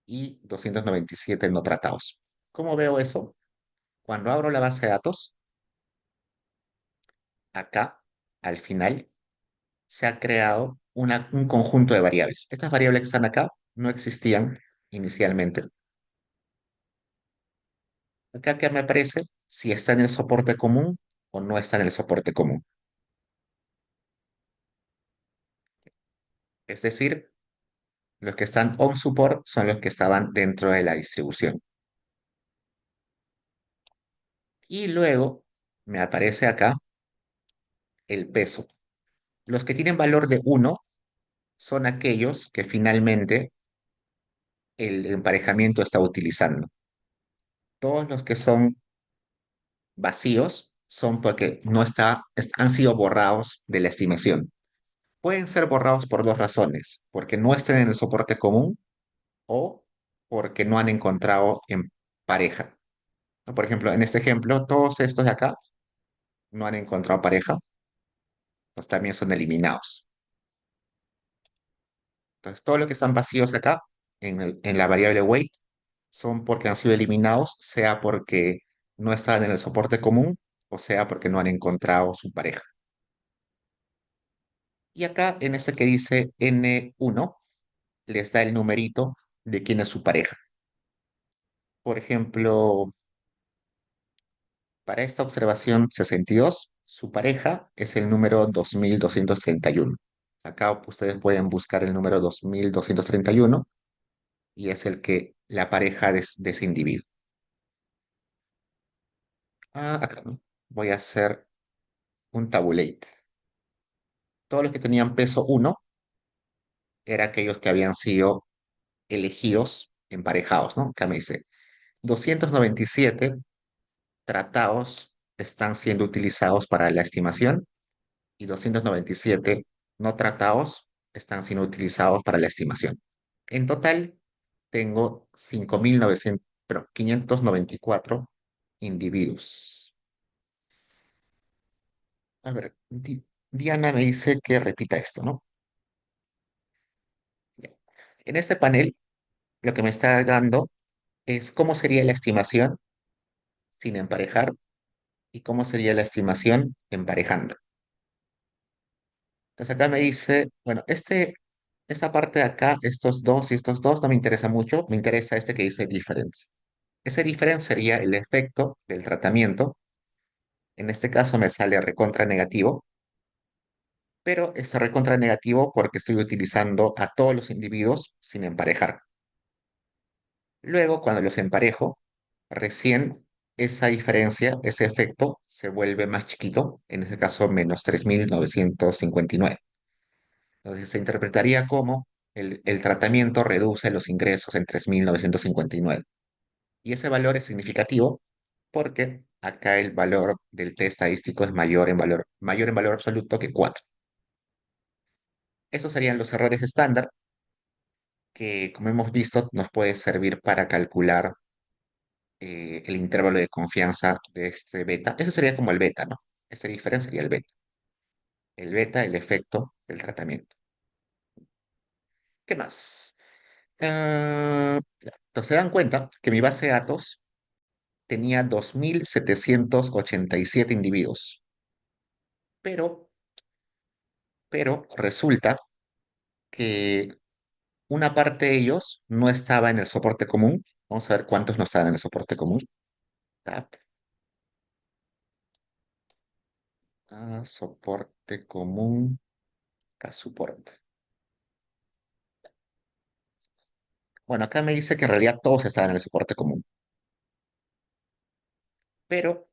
[SPEAKER 1] y 297 no tratados. ¿Cómo veo eso? Cuando abro la base de datos, acá, al final, se ha creado un conjunto de variables. Estas variables que están acá no existían inicialmente. Acá que me aparece si está en el soporte común o no está en el soporte común. Es decir, los que están on support son los que estaban dentro de la distribución. Y luego me aparece acá el peso. Los que tienen valor de 1 son aquellos que finalmente el emparejamiento está utilizando. Todos los que son vacíos son porque no han sido borrados de la estimación. Pueden ser borrados por dos razones, porque no estén en el soporte común o porque no han encontrado en pareja. ¿No? Por ejemplo, en este ejemplo, todos estos de acá no han encontrado pareja, pues también son eliminados. Entonces, todos los que están vacíos acá, en la variable weight, son porque han sido eliminados, sea porque no están en el soporte común o sea porque no han encontrado su pareja. Y acá, en este que dice N1, les da el numerito de quién es su pareja. Por ejemplo, para esta observación 62, su pareja es el número 2231. Acá ustedes pueden buscar el número 2231 y es el que la pareja de ese individuo. Acá, ¿no? Voy a hacer un tabulate. Todos los que tenían peso 1 eran aquellos que habían sido elegidos emparejados, ¿no? Acá me dice 297 tratados están siendo utilizados para la estimación y 297 no tratados están siendo utilizados para la estimación. En total, tengo 5.900, pero 594 individuos. A ver, Diana me dice que repita esto, ¿no? Ya. En este panel, lo que me está dando es cómo sería la estimación sin emparejar y cómo sería la estimación emparejando. Entonces acá me dice, bueno, esta parte de acá, estos dos y estos dos no me interesa mucho, me interesa este que dice difference. Ese difference sería el efecto del tratamiento. En este caso me sale recontra negativo, pero es recontra negativo porque estoy utilizando a todos los individuos sin emparejar. Luego, cuando los emparejo, recién esa diferencia, ese efecto, se vuelve más chiquito, en este caso menos 3.959. Entonces se interpretaría como el tratamiento reduce los ingresos en 3.959. Y ese valor es significativo porque acá el valor del T estadístico es mayor en valor absoluto que 4. Esos serían los errores estándar. que, como hemos visto, nos puede servir para calcular el intervalo de confianza de este beta. Ese sería como el beta, ¿no? Esta diferencia sería el beta. El beta, el efecto del tratamiento. ¿Qué más? Entonces se dan cuenta que mi base de datos tenía 2.787 individuos, pero, pero resulta que una parte de ellos no estaba en el soporte común. Vamos a ver cuántos no estaban en el soporte común. Tab, soporte común, soporte. Bueno, acá me dice que en realidad todos estaban en el soporte común, pero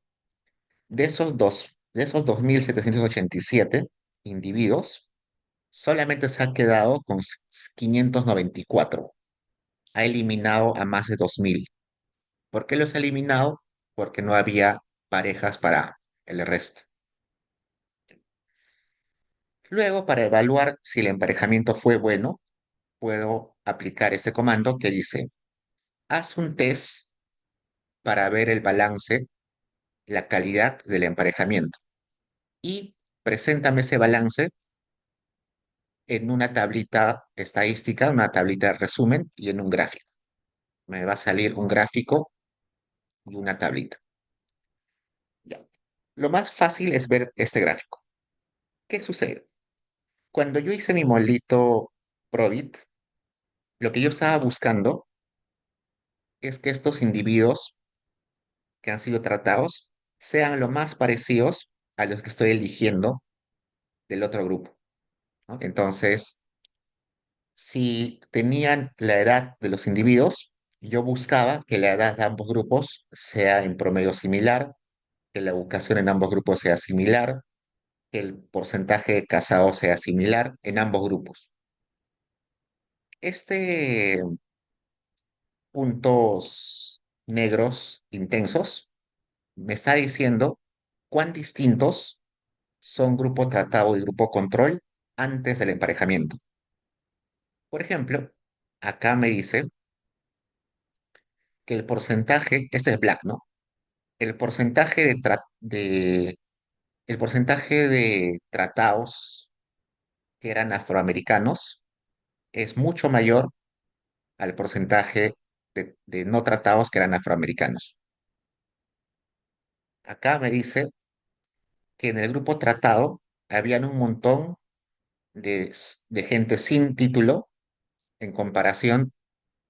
[SPEAKER 1] de esos 2.787 individuos, solamente se ha quedado con 594. Ha eliminado a más de 2.000. ¿Por qué los ha eliminado? Porque no había parejas para el resto. Luego, para evaluar si el emparejamiento fue bueno, puedo aplicar este comando que dice, haz un test para ver el balance, la calidad del emparejamiento y preséntame ese balance en una tablita estadística, una tablita de resumen y en un gráfico. Me va a salir un gráfico y una tablita. Ya. Lo más fácil es ver este gráfico. ¿Qué sucede? Cuando yo hice mi modelito Probit, lo que yo estaba buscando es que estos individuos que han sido tratados sean lo más parecidos a los que estoy eligiendo del otro grupo, ¿no? Entonces, si tenían la edad de los individuos, yo buscaba que la edad de ambos grupos sea en promedio similar, que la educación en ambos grupos sea similar, que el porcentaje de casados sea similar en ambos grupos. Este puntos negros intensos me está diciendo cuán distintos son grupo tratado y grupo control antes del emparejamiento. Por ejemplo, acá me dice que el porcentaje, este es Black, ¿no? El porcentaje el porcentaje de tratados que eran afroamericanos es mucho mayor al porcentaje de no tratados que eran afroamericanos. Acá me dice que en el grupo tratado habían un montón de gente sin título en comparación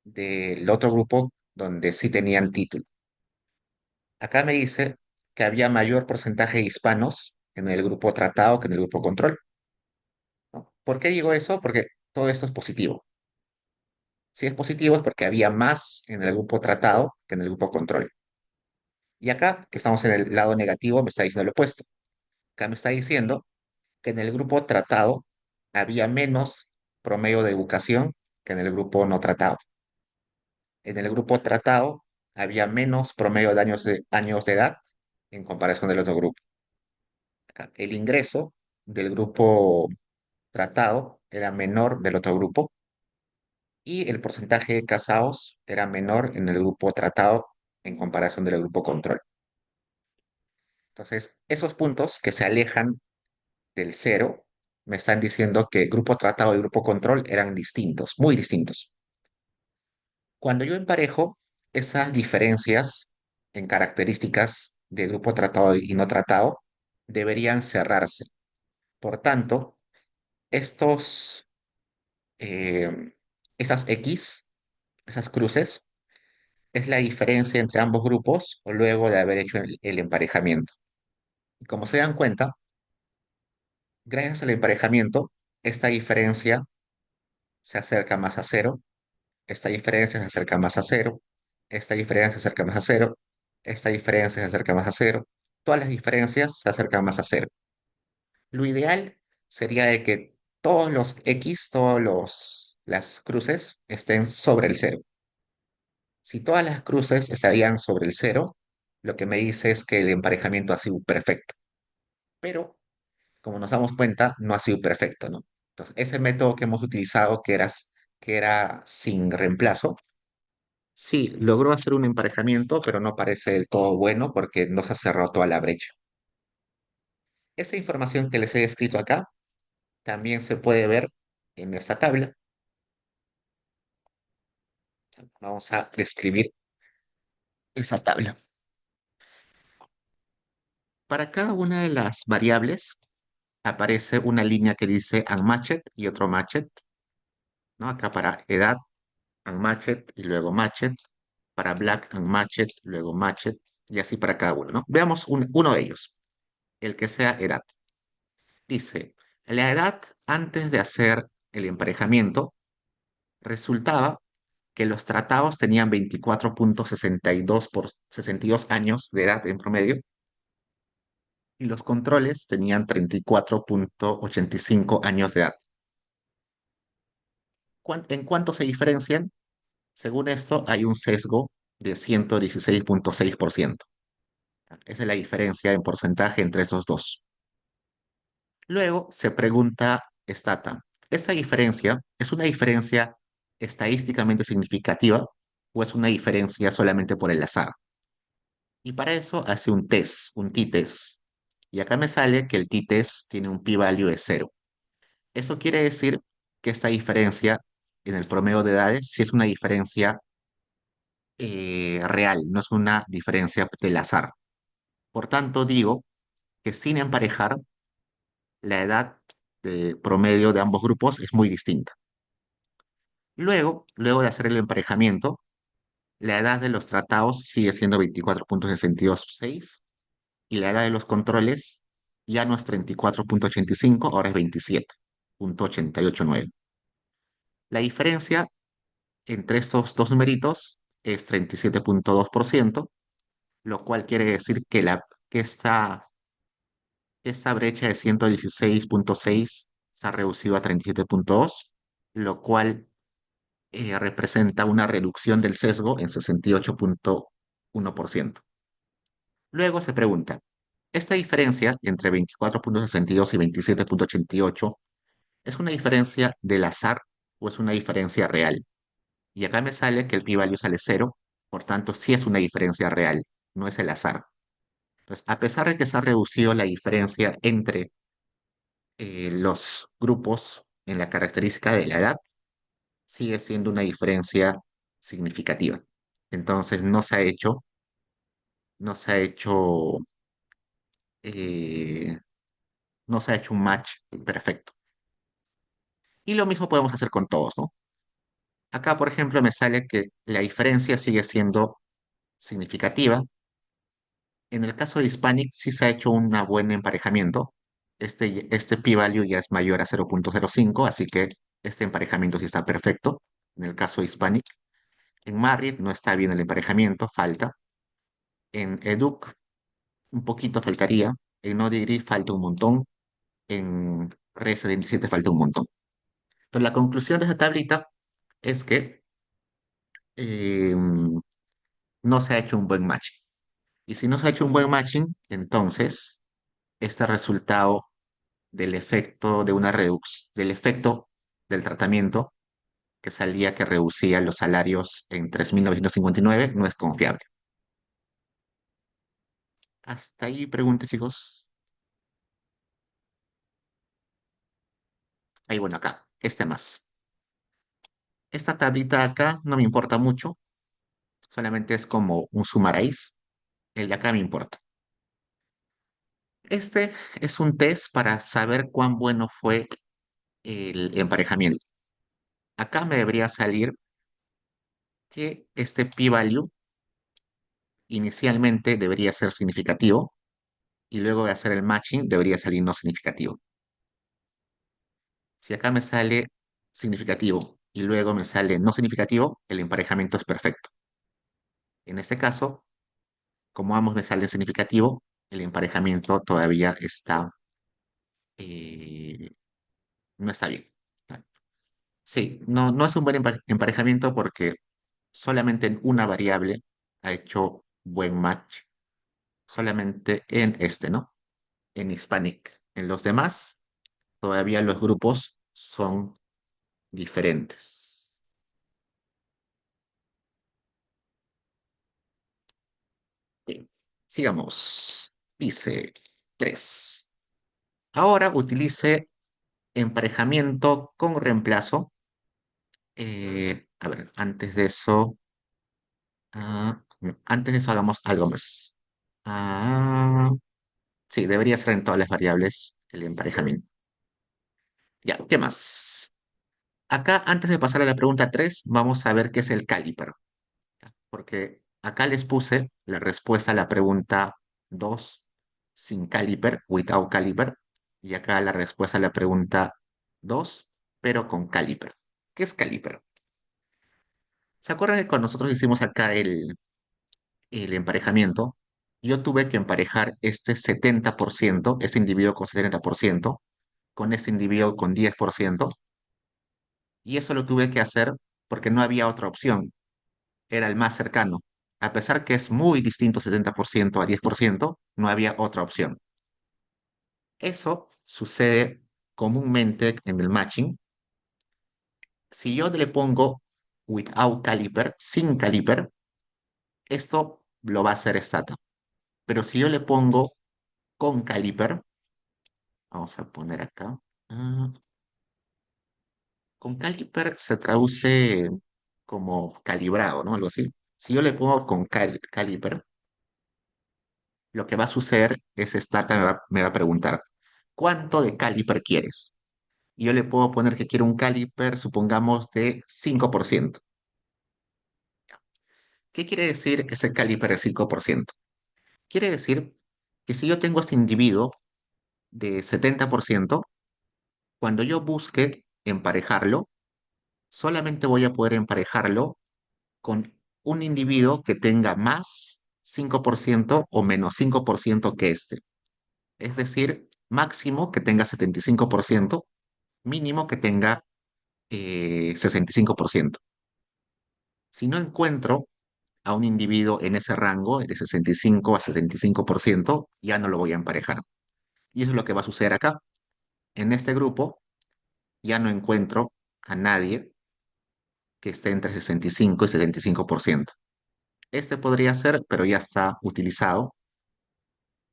[SPEAKER 1] del otro grupo donde sí tenían título. Acá me dice que había mayor porcentaje de hispanos en el grupo tratado que en el grupo control, ¿no? ¿Por qué digo eso? Porque todo esto es positivo. Si es positivo es porque había más en el grupo tratado que en el grupo control. Y acá, que estamos en el lado negativo, me está diciendo lo opuesto. Acá me está diciendo que en el grupo tratado había menos promedio de educación que en el grupo no tratado. En el grupo tratado había menos promedio de años de edad en comparación del otro grupo. Acá, el ingreso del grupo tratado era menor del otro grupo y el porcentaje de casados era menor en el grupo tratado en comparación del grupo control. Entonces, esos puntos que se alejan del cero me están diciendo que grupo tratado y grupo control eran distintos, muy distintos. Cuando yo emparejo esas diferencias en características de grupo tratado y no tratado, deberían cerrarse. Por tanto, estos, eh, esas X, esas cruces, es la diferencia entre ambos grupos luego de haber hecho el emparejamiento. Y como se dan cuenta, gracias al emparejamiento, esta diferencia se acerca más a cero, esta diferencia se acerca más a cero, esta diferencia se acerca más a cero, esta diferencia se acerca más a cero, todas las diferencias se acercan más a cero. Lo ideal sería de que todos los X, las cruces estén sobre el cero. Si todas las cruces estarían sobre el cero, lo que me dice es que el emparejamiento ha sido perfecto. Pero, como nos damos cuenta, no ha sido perfecto, ¿no? Entonces, ese método que hemos utilizado, que que era sin reemplazo, sí, logró hacer un emparejamiento, pero no parece del todo bueno porque no se cerró toda la brecha. Esa información que les he escrito acá también se puede ver en esta tabla. Vamos a describir esa tabla. Para cada una de las variables aparece una línea que dice unmatched y otro matched, ¿no? Acá para edad, unmatched y luego matched. Para black, unmatched, luego matched, y así para cada uno, ¿no? Veamos uno de ellos, el que sea edad. Dice, la edad antes de hacer el emparejamiento resultaba que los tratados tenían 24,62 por 62 años de edad en promedio y los controles tenían 34,85 años de edad. ¿En cuánto se diferencian? Según esto, hay un sesgo de 116,6%. Esa es la diferencia en porcentaje entre esos dos. Luego se pregunta Stata, ¿esa diferencia es una diferencia estadísticamente significativa o es una diferencia solamente por el azar? Y para eso hace un test, un t-test. Y acá me sale que el t-test tiene un p-value de cero. Eso quiere decir que esta diferencia en el promedio de edades sí es una diferencia real, no es una diferencia del azar. Por tanto, digo que sin emparejar, la edad promedio de ambos grupos es muy distinta. Luego de hacer el emparejamiento, la edad de los tratados sigue siendo 24,626 y la edad de los controles ya no es 34,85, ahora es 27,889. La diferencia entre estos dos numeritos es 37,2%, lo cual quiere decir que esta brecha de 116,6 se ha reducido a 37,2, lo cual representa una reducción del sesgo en 68,1%. Luego se pregunta, ¿esta diferencia entre 24,62 y 27,88 es una diferencia del azar o es una diferencia real? Y acá me sale que el p-value sale cero, por tanto sí es una diferencia real, no es el azar. Entonces, a pesar de que se ha reducido la diferencia entre los grupos en la característica de la edad, sigue siendo una diferencia significativa. Entonces no se ha hecho, eh, no se ha hecho un match perfecto. Y lo mismo podemos hacer con todos, ¿no? Acá, por ejemplo, me sale que la diferencia sigue siendo significativa. En el caso de Hispanic sí se ha hecho un buen emparejamiento. Este p-value ya es mayor a 0,05, así que este emparejamiento sí está perfecto. En el caso de Hispanic. En Marriott no está bien el emparejamiento, falta. En Educ un poquito faltaría. En No Degree falta un montón. En Resident 7 falta un montón. Entonces, la conclusión de esta tablita es que no se ha hecho un buen matching. Y si no se ha hecho un buen matching, entonces este resultado del efecto de una del efecto del tratamiento que salía que reducía los salarios en 3.959 no es confiable. Hasta ahí preguntas, chicos. Ahí, bueno, acá, este más. Esta tablita acá no me importa mucho, solamente es como un sumarize. El de acá me importa. Este es un test para saber cuán bueno fue el emparejamiento. Acá me debería salir que este p-value inicialmente debería ser significativo y luego de hacer el matching debería salir no significativo. Si acá me sale significativo y luego me sale no significativo, el emparejamiento es perfecto. En este caso, como ambos me salen significativo, el emparejamiento todavía eh, no está bien. Sí, no es un buen emparejamiento porque solamente en una variable ha hecho buen match, solamente en este, ¿no? En Hispanic. En los demás, todavía los grupos son diferentes. Bien, sigamos. Dice 3. Ahora utilice emparejamiento con reemplazo. A ver, antes de eso hagamos algo más. Ah, sí, debería ser en todas las variables el emparejamiento. Ya, ¿qué más? Acá, antes de pasar a la pregunta 3, vamos a ver qué es el caliper, porque acá les puse la respuesta a la pregunta 2 sin caliper, without caliper, y acá la respuesta a la pregunta 2 pero con caliper. ¿Qué es caliper? ¿Se acuerdan que cuando nosotros hicimos acá el emparejamiento, yo tuve que emparejar este 70%, este individuo con 70%, con este individuo con 10%, y eso lo tuve que hacer porque no había otra opción, era el más cercano. A pesar que es muy distinto 70% a 10%, no había otra opción. Eso sucede comúnmente en el matching. Si yo le pongo without caliper, sin caliper, esto lo va a hacer stata. Pero si yo le pongo con caliper, vamos a poner acá, ah, con caliper se traduce como calibrado, ¿no? Algo así. Si yo le pongo con caliper, lo que va a suceder es stata me va a preguntar, ¿cuánto de caliper quieres? Y yo le puedo poner que quiero un caliper, supongamos, de 5%. ¿Qué quiere decir ese caliper de 5%? Quiere decir que si yo tengo este individuo de 70%, cuando yo busque emparejarlo, solamente voy a poder emparejarlo con un individuo que tenga más 5% o menos 5% que este. Es decir, máximo que tenga 75%, mínimo que tenga 65%. Si no encuentro a un individuo en ese rango de 65 a 75%, ya no lo voy a emparejar. Y eso es lo que va a suceder acá. En este grupo ya no encuentro a nadie que esté entre 65 y 75%. Este podría ser, pero ya está utilizado,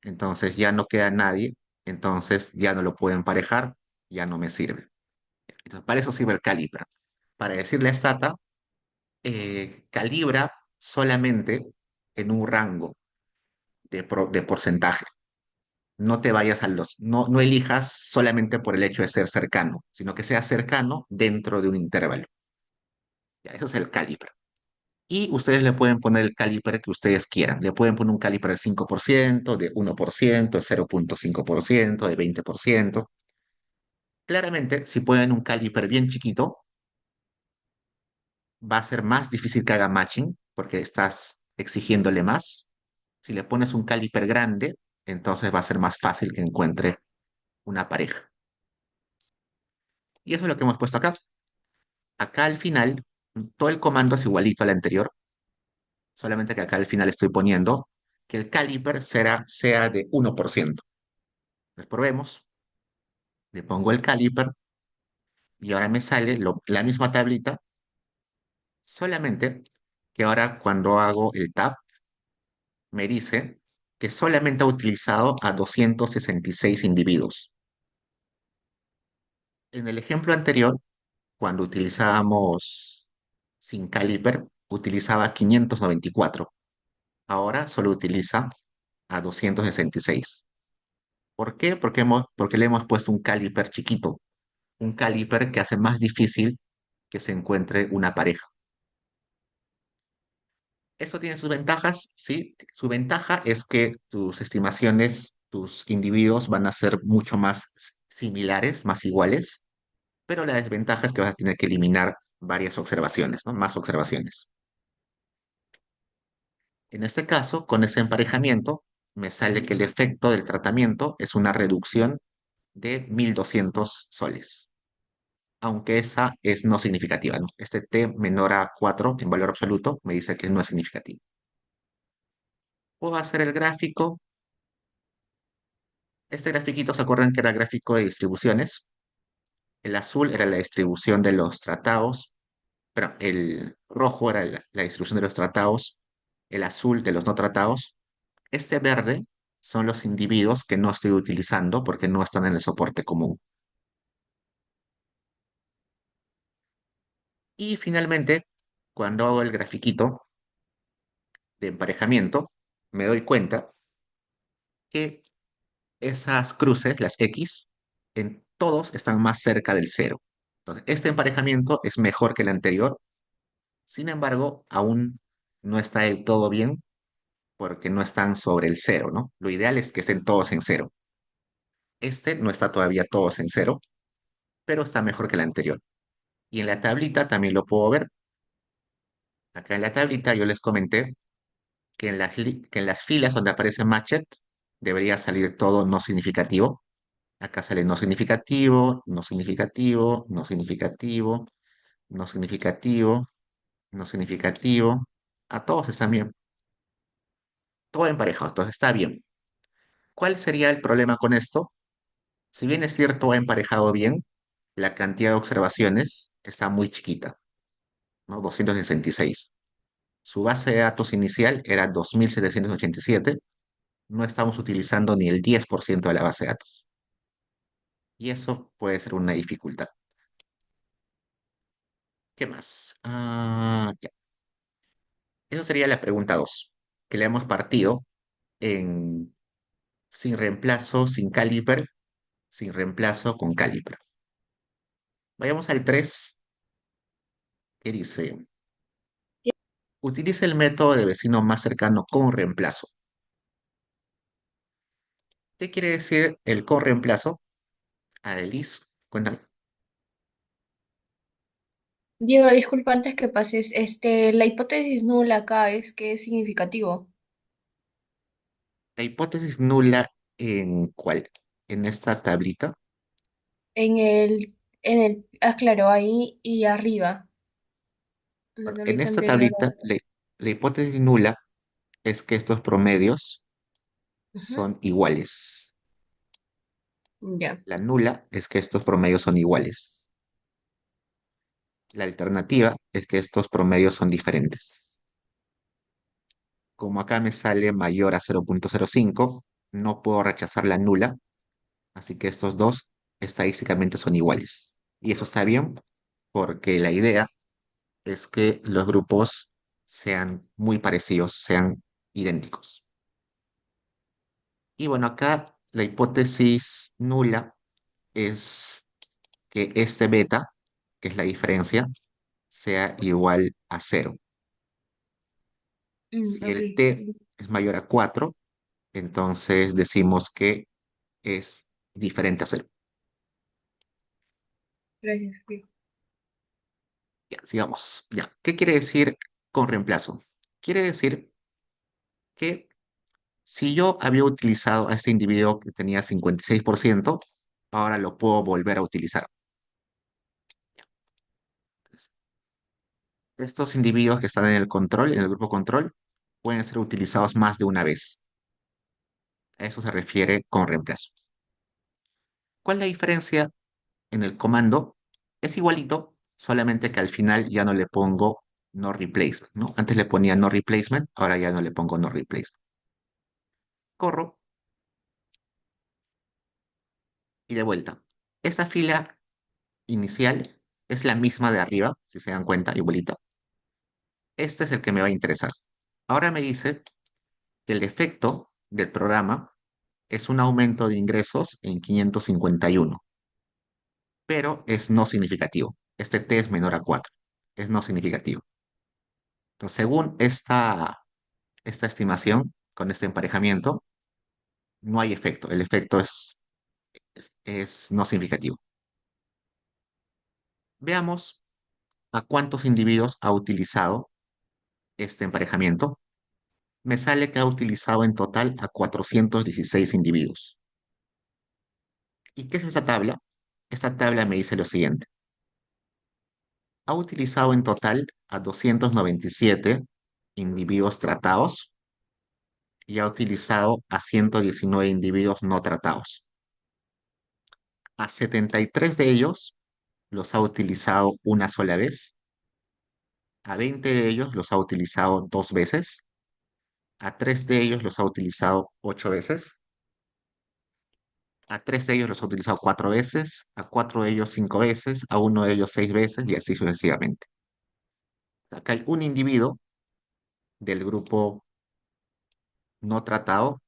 [SPEAKER 1] entonces ya no queda nadie, entonces ya no lo puedo emparejar, ya no me sirve. Entonces, para eso sirve el caliper. Para decirle a Stata, calibra solamente en un rango de porcentaje. No te vayas no elijas solamente por el hecho de ser cercano, sino que sea cercano dentro de un intervalo. Ya, eso es el caliper. Y ustedes le pueden poner el caliper que ustedes quieran. Le pueden poner un caliper de 5%, de 1%, de 0,5%, de 20%. Claramente, si ponen un caliper bien chiquito, va a ser más difícil que haga matching porque estás exigiéndole más. Si le pones un caliper grande, entonces va a ser más fácil que encuentre una pareja. Y eso es lo que hemos puesto acá. Acá al final, todo el comando es igualito al anterior, solamente que acá al final estoy poniendo que el caliper sea de 1%. Entonces probemos, le pongo el caliper y ahora me sale la misma tablita, solamente que ahora cuando hago el tab, me dice que solamente ha utilizado a 266 individuos. En el ejemplo anterior, cuando utilizábamos sin caliper, utilizaba 594. Ahora solo utiliza a 266. ¿Por qué? Porque le hemos puesto un caliper chiquito, un caliper que hace más difícil que se encuentre una pareja. ¿Eso tiene sus ventajas? Sí, su ventaja es que tus estimaciones, tus individuos van a ser mucho más similares, más iguales, pero la desventaja es que vas a tener que eliminar varias observaciones, ¿no? Más observaciones. En este caso, con ese emparejamiento, me sale que el efecto del tratamiento es una reducción de 1.200 soles, aunque esa es no significativa, ¿no? Este T menor a 4 en valor absoluto me dice que no es significativo. Puedo hacer el gráfico. Este grafiquito, ¿se acuerdan que era gráfico de distribuciones? El azul era la distribución de los tratados, pero el rojo era la distribución de los tratados, el azul de los no tratados, Este verde son los individuos que no estoy utilizando porque no están en el soporte común. Y finalmente, cuando hago el grafiquito de emparejamiento, me doy cuenta que esas cruces, las X, en todos están más cerca del cero. Entonces, este emparejamiento es mejor que el anterior. Sin embargo, aún no está del todo bien porque no están sobre el cero, ¿no? Lo ideal es que estén todos en cero. Este no está todavía todos en cero, pero está mejor que el anterior. Y en la tablita también lo puedo ver. Acá en la tablita yo les comenté que que en las filas donde aparece matched debería salir todo no significativo. Acá sale no significativo, no significativo, no significativo, no significativo, no significativo. A todos están bien. Todo emparejado, entonces está bien. ¿Cuál sería el problema con esto? Si bien es cierto, ha emparejado bien, la cantidad de observaciones está muy chiquita, ¿no? 266. Su base de datos inicial era 2787. No estamos utilizando ni el 10% de la base de datos. Y eso puede ser una dificultad. ¿Qué más? Ya. Eso sería la pregunta 2, que le hemos partido en sin reemplazo, sin caliper, sin reemplazo, con caliper. Vayamos al 3, que dice, utilice el método de vecino más cercano con reemplazo. ¿Qué quiere decir el con reemplazo? Adelis, cuéntame.
[SPEAKER 3] Diego, disculpa antes que pases, la hipótesis nula acá es que es significativo.
[SPEAKER 1] La hipótesis nula en cuál, en esta tablita.
[SPEAKER 3] Claro, ahí y arriba, la
[SPEAKER 1] Bueno, en
[SPEAKER 3] tablita
[SPEAKER 1] esta
[SPEAKER 3] anterior.
[SPEAKER 1] tablita, la hipótesis nula es que estos promedios
[SPEAKER 3] Ujú.
[SPEAKER 1] son iguales.
[SPEAKER 3] Ya.
[SPEAKER 1] La nula es que estos promedios son iguales. La alternativa es que estos promedios son diferentes. Como acá me sale mayor a 0,05, no puedo rechazar la nula, así que estos dos estadísticamente son iguales. Y eso está bien porque la idea es que los grupos sean muy parecidos, sean idénticos. Y bueno, acá la hipótesis nula es que este beta, que es la diferencia, sea igual a cero. Si
[SPEAKER 3] Ok.
[SPEAKER 1] el t es mayor a 4, entonces decimos que es diferente a cero.
[SPEAKER 3] Gracias. Sí.
[SPEAKER 1] Ya, sigamos. Ya. ¿Qué quiere decir con reemplazo? Quiere decir que si yo había utilizado a este individuo que tenía 56%, ahora lo puedo volver a utilizar. Estos individuos que están en el control, en el grupo control, pueden ser utilizados más de una vez. A eso se refiere con reemplazo. ¿Cuál es la diferencia en el comando? Es igualito, solamente que al final ya no le pongo no replacement, ¿no? Antes le ponía no replacement, ahora ya no le pongo no replacement. Corro y de vuelta. Esta fila inicial es la misma de arriba, si se dan cuenta, igualita. Este es el que me va a interesar. Ahora me dice que el efecto del programa es un aumento de ingresos en 551, pero es no significativo. Este t es menor a 4, es no significativo. Entonces, según esta estimación, con este emparejamiento, no hay efecto. El efecto es no significativo. Veamos a cuántos individuos ha utilizado este emparejamiento. Me sale que ha utilizado en total a 416 individuos. ¿Y qué es esta tabla? Esta tabla me dice lo siguiente. Ha utilizado en total a 297 individuos tratados y ha utilizado a 119 individuos no tratados. A 73 de ellos los ha utilizado una sola vez, a 20 de ellos los ha utilizado dos veces A tres de ellos los ha utilizado 8 veces, a tres de ellos los ha utilizado 4 veces, a cuatro de ellos 5 veces, a uno de ellos 6 veces y así sucesivamente. Acá hay un individuo del grupo no tratado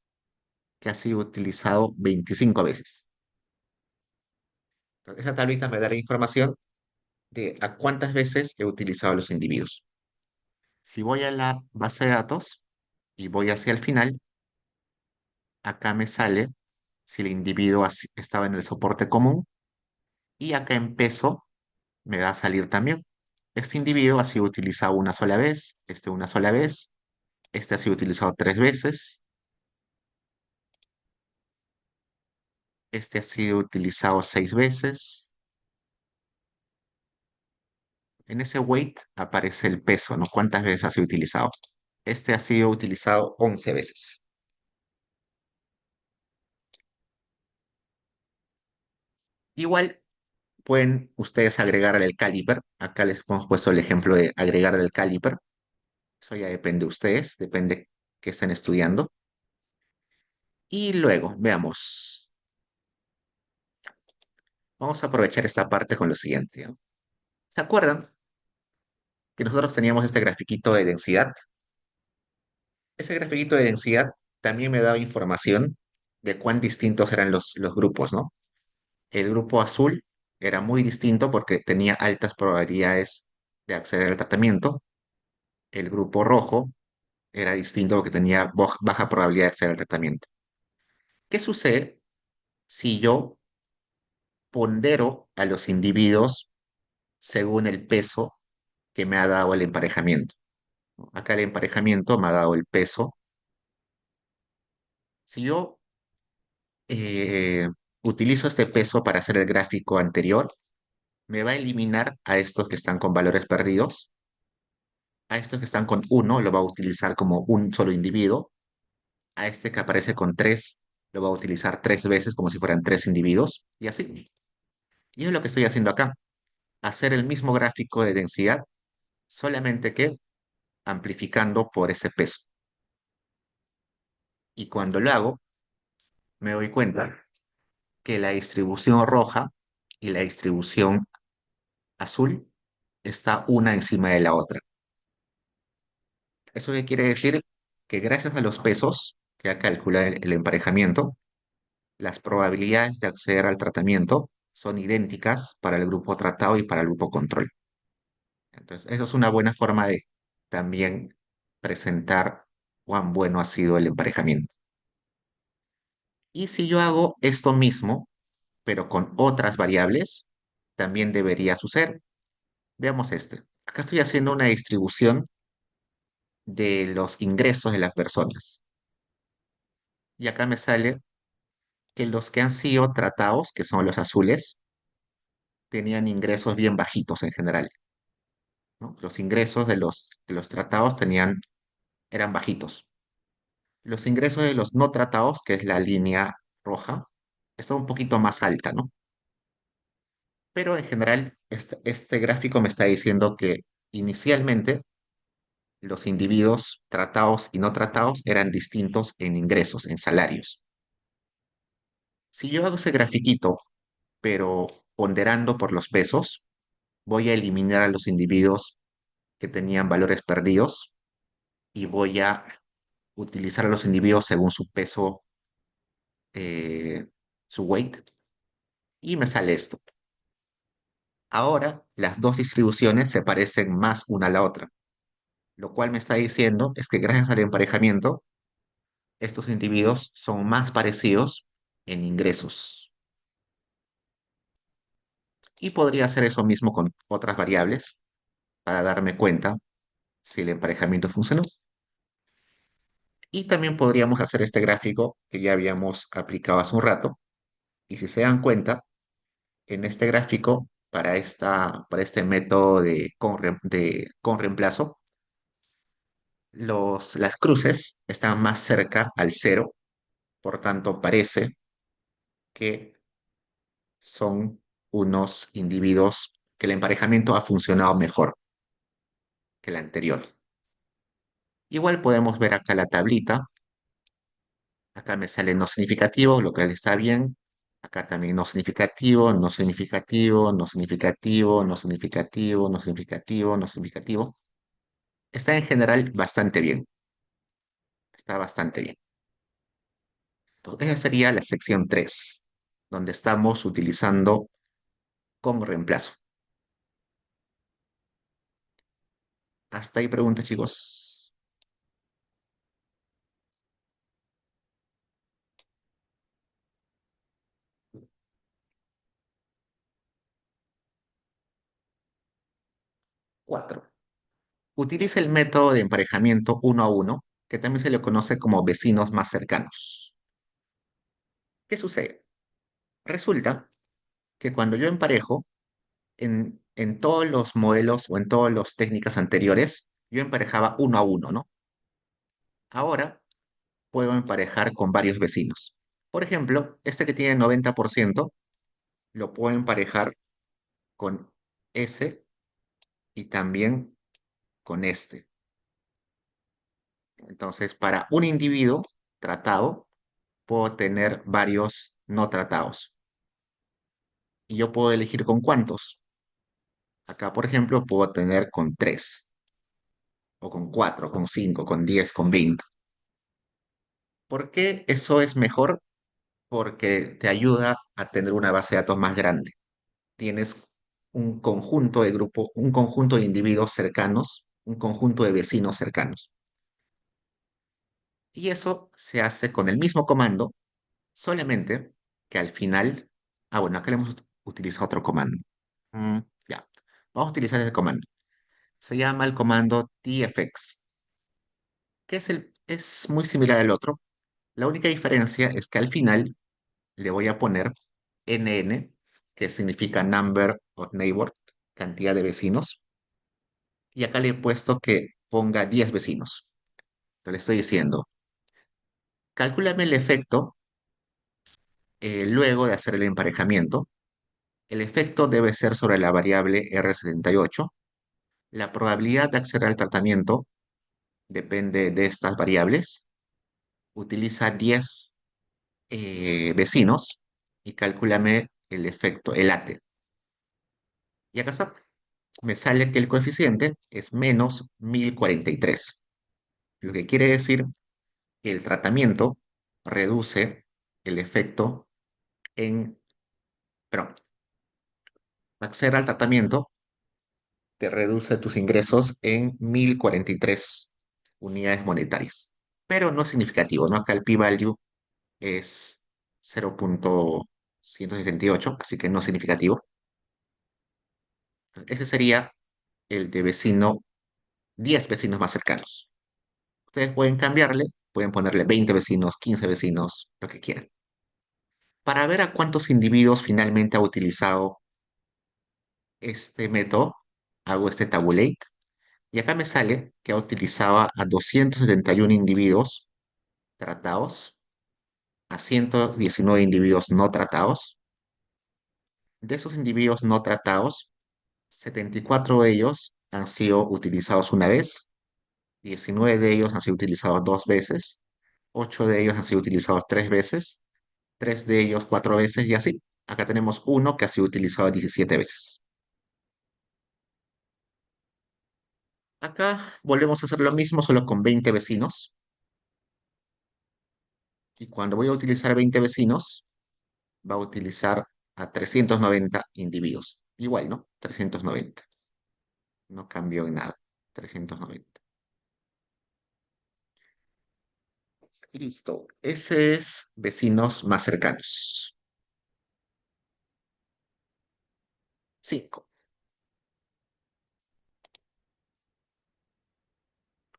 [SPEAKER 1] que ha sido utilizado 25 veces. Entonces, esa tablita me da la información de a cuántas veces he utilizado los individuos. Si voy a la base de datos y voy hacia el final, acá me sale si el individuo estaba en el soporte común y acá en peso me va a salir también. Este individuo ha sido utilizado una sola vez, este una sola vez, este ha sido utilizado 3 veces, este ha sido utilizado 6 veces. En ese weight aparece el peso, ¿no? ¿Cuántas veces ha sido utilizado? Este ha sido utilizado 11 veces. Igual pueden ustedes agregar el caliper. Acá les hemos puesto el ejemplo de agregar el caliper. Eso ya depende de ustedes, depende que estén estudiando. Y luego, veamos. Vamos a aprovechar esta parte con lo siguiente, ¿no? ¿Se acuerdan que nosotros teníamos este grafiquito de densidad? Ese grafiquito de densidad también me daba información de cuán distintos eran los grupos, ¿no? El grupo azul era muy distinto porque tenía altas probabilidades de acceder al tratamiento. El grupo rojo era distinto porque tenía baja probabilidad de acceder al tratamiento. ¿Qué sucede si yo pondero a los individuos según el peso que me ha dado el emparejamiento? Acá el emparejamiento me ha dado el peso. Si yo utilizo este peso para hacer el gráfico anterior, me va a eliminar a estos que están con valores perdidos. A estos que están con uno lo va a utilizar como un solo individuo. A este que aparece con 3 lo va a utilizar 3 veces como si fueran 3 individuos. Y así. Y es lo que estoy haciendo acá. Hacer el mismo gráfico de densidad, solamente que amplificando por ese peso. Y cuando lo hago, me doy cuenta que la distribución roja y la distribución azul está una encima de la otra. ¿Eso qué quiere decir? Que gracias a los pesos que ha calculado el emparejamiento, las probabilidades de acceder al tratamiento son idénticas para el grupo tratado y para el grupo control. Entonces, eso es una buena forma de también presentar cuán bueno ha sido el emparejamiento. Y si yo hago esto mismo, pero con otras variables, también debería suceder. Veamos este. Acá estoy haciendo una distribución de los ingresos de las personas. Y acá me sale que los que han sido tratados, que son los azules, tenían ingresos bien bajitos en general, ¿no? Los ingresos de los tratados eran bajitos. Los ingresos de los no tratados, que es la línea roja, está un poquito más alta, ¿no? Pero en general, este gráfico me está diciendo que inicialmente los individuos tratados y no tratados eran distintos en ingresos, en salarios. Si yo hago ese grafiquito, pero ponderando por los pesos, voy a eliminar a los individuos que tenían valores perdidos y voy a utilizar a los individuos según su peso, eh, su weight, y me sale esto. Ahora las dos distribuciones se parecen más una a la otra, lo cual me está diciendo es que gracias al emparejamiento, estos individuos son más parecidos en ingresos. Y podría hacer eso mismo con otras variables para darme cuenta si el emparejamiento funcionó. Y también podríamos hacer este gráfico que ya habíamos aplicado hace un rato. Y si se dan cuenta, en este gráfico, para este método con reemplazo, las cruces están más cerca al cero, por tanto parece que son unos individuos que el emparejamiento ha funcionado mejor que el anterior. Igual podemos ver acá la tablita. Acá me sale no significativo, lo que está bien. Acá también no significativo, no significativo, no significativo, no significativo, no significativo, no significativo. Está en general bastante bien. Está bastante bien. Entonces, esa sería la sección 3, donde estamos utilizando como reemplazo. Hasta ahí preguntas, chicos. 4. Utiliza el método de emparejamiento uno a uno, que también se le conoce como vecinos más cercanos. ¿Qué sucede? Resulta que cuando yo emparejo, en todos los modelos o en todas las técnicas anteriores, yo emparejaba uno a uno, ¿no? Ahora puedo emparejar con varios vecinos. Por ejemplo, este que tiene 90% lo puedo emparejar con ese y también con este. Entonces, para un individuo tratado, puedo tener varios no tratados. Y yo puedo elegir con cuántos. Acá, por ejemplo, puedo tener con 3, o con 4, con 5, con 10, con 20. ¿Por qué eso es mejor? Porque te ayuda a tener una base de datos más grande. Tienes un conjunto de grupos, un conjunto de individuos cercanos, un conjunto de vecinos cercanos. Y eso se hace con el mismo comando, solamente que al final, bueno, acá le hemos utilizado otro comando. Ya, vamos a utilizar ese comando. Se llama el comando tfx, que es muy similar al otro. La única diferencia es que al final le voy a poner NN, que significa Number of Neighbors, cantidad de vecinos, y acá le he puesto que ponga 10 vecinos. Entonces le estoy diciendo, calcúlame el efecto luego de hacer el emparejamiento. El efecto debe ser sobre la variable R78. La probabilidad de acceder al tratamiento depende de estas variables. Utiliza 10 vecinos y calcúlame el efecto, el ATE. Y acá está. Me sale que el coeficiente es menos 1043, lo que quiere decir que el tratamiento reduce el efecto en, perdón, acceder al tratamiento te reduce tus ingresos en 1043 unidades monetarias, pero no es significativo, ¿no? Acá el p-value es 0.168, así que no es significativo. Ese sería el de vecino, 10 vecinos más cercanos. Ustedes pueden cambiarle, pueden ponerle 20 vecinos, 15 vecinos, lo que quieran. Para ver a cuántos individuos finalmente ha utilizado este método, hago este tabulate y acá me sale que ha utilizado a 271 individuos tratados, a 119 individuos no tratados. De esos individuos no tratados, 74 de ellos han sido utilizados una vez, 19 de ellos han sido utilizados dos veces, 8 de ellos han sido utilizados tres veces, 3 de ellos cuatro veces y así. Acá tenemos uno que ha sido utilizado 17 veces. Acá volvemos a hacer lo mismo, solo con 20 vecinos. Y cuando voy a utilizar 20 vecinos, va a utilizar a 390 individuos. Igual, ¿no? 390. No cambió en nada. 390. Listo. Ese es vecinos más cercanos. 5.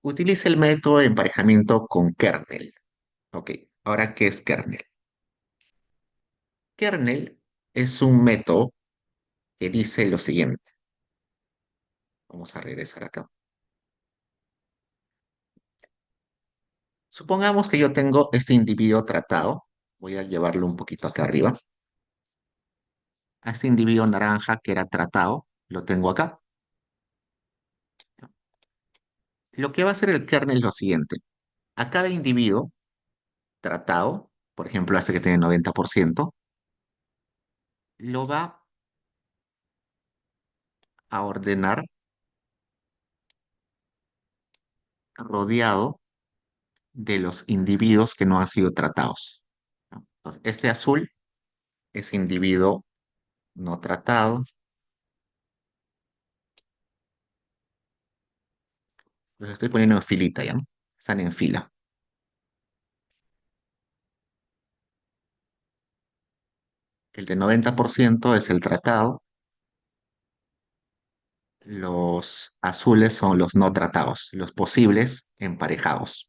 [SPEAKER 1] Utiliza el método de emparejamiento con kernel. Ok, ahora, ¿qué es kernel? Kernel es un método que dice lo siguiente. Vamos a regresar acá. Supongamos que yo tengo este individuo tratado. Voy a llevarlo un poquito acá arriba. A este individuo naranja que era tratado, lo tengo acá. Lo que va a hacer el kernel es lo siguiente. A cada individuo tratado, por ejemplo, este que tiene 90%, lo va a ordenar rodeado de los individuos que no han sido tratados, ¿no? Entonces, este azul es individuo no tratado. Los estoy poniendo en filita, ¿ya? Están en fila. El de 90% es el tratado. Los azules son los no tratados, los posibles emparejados.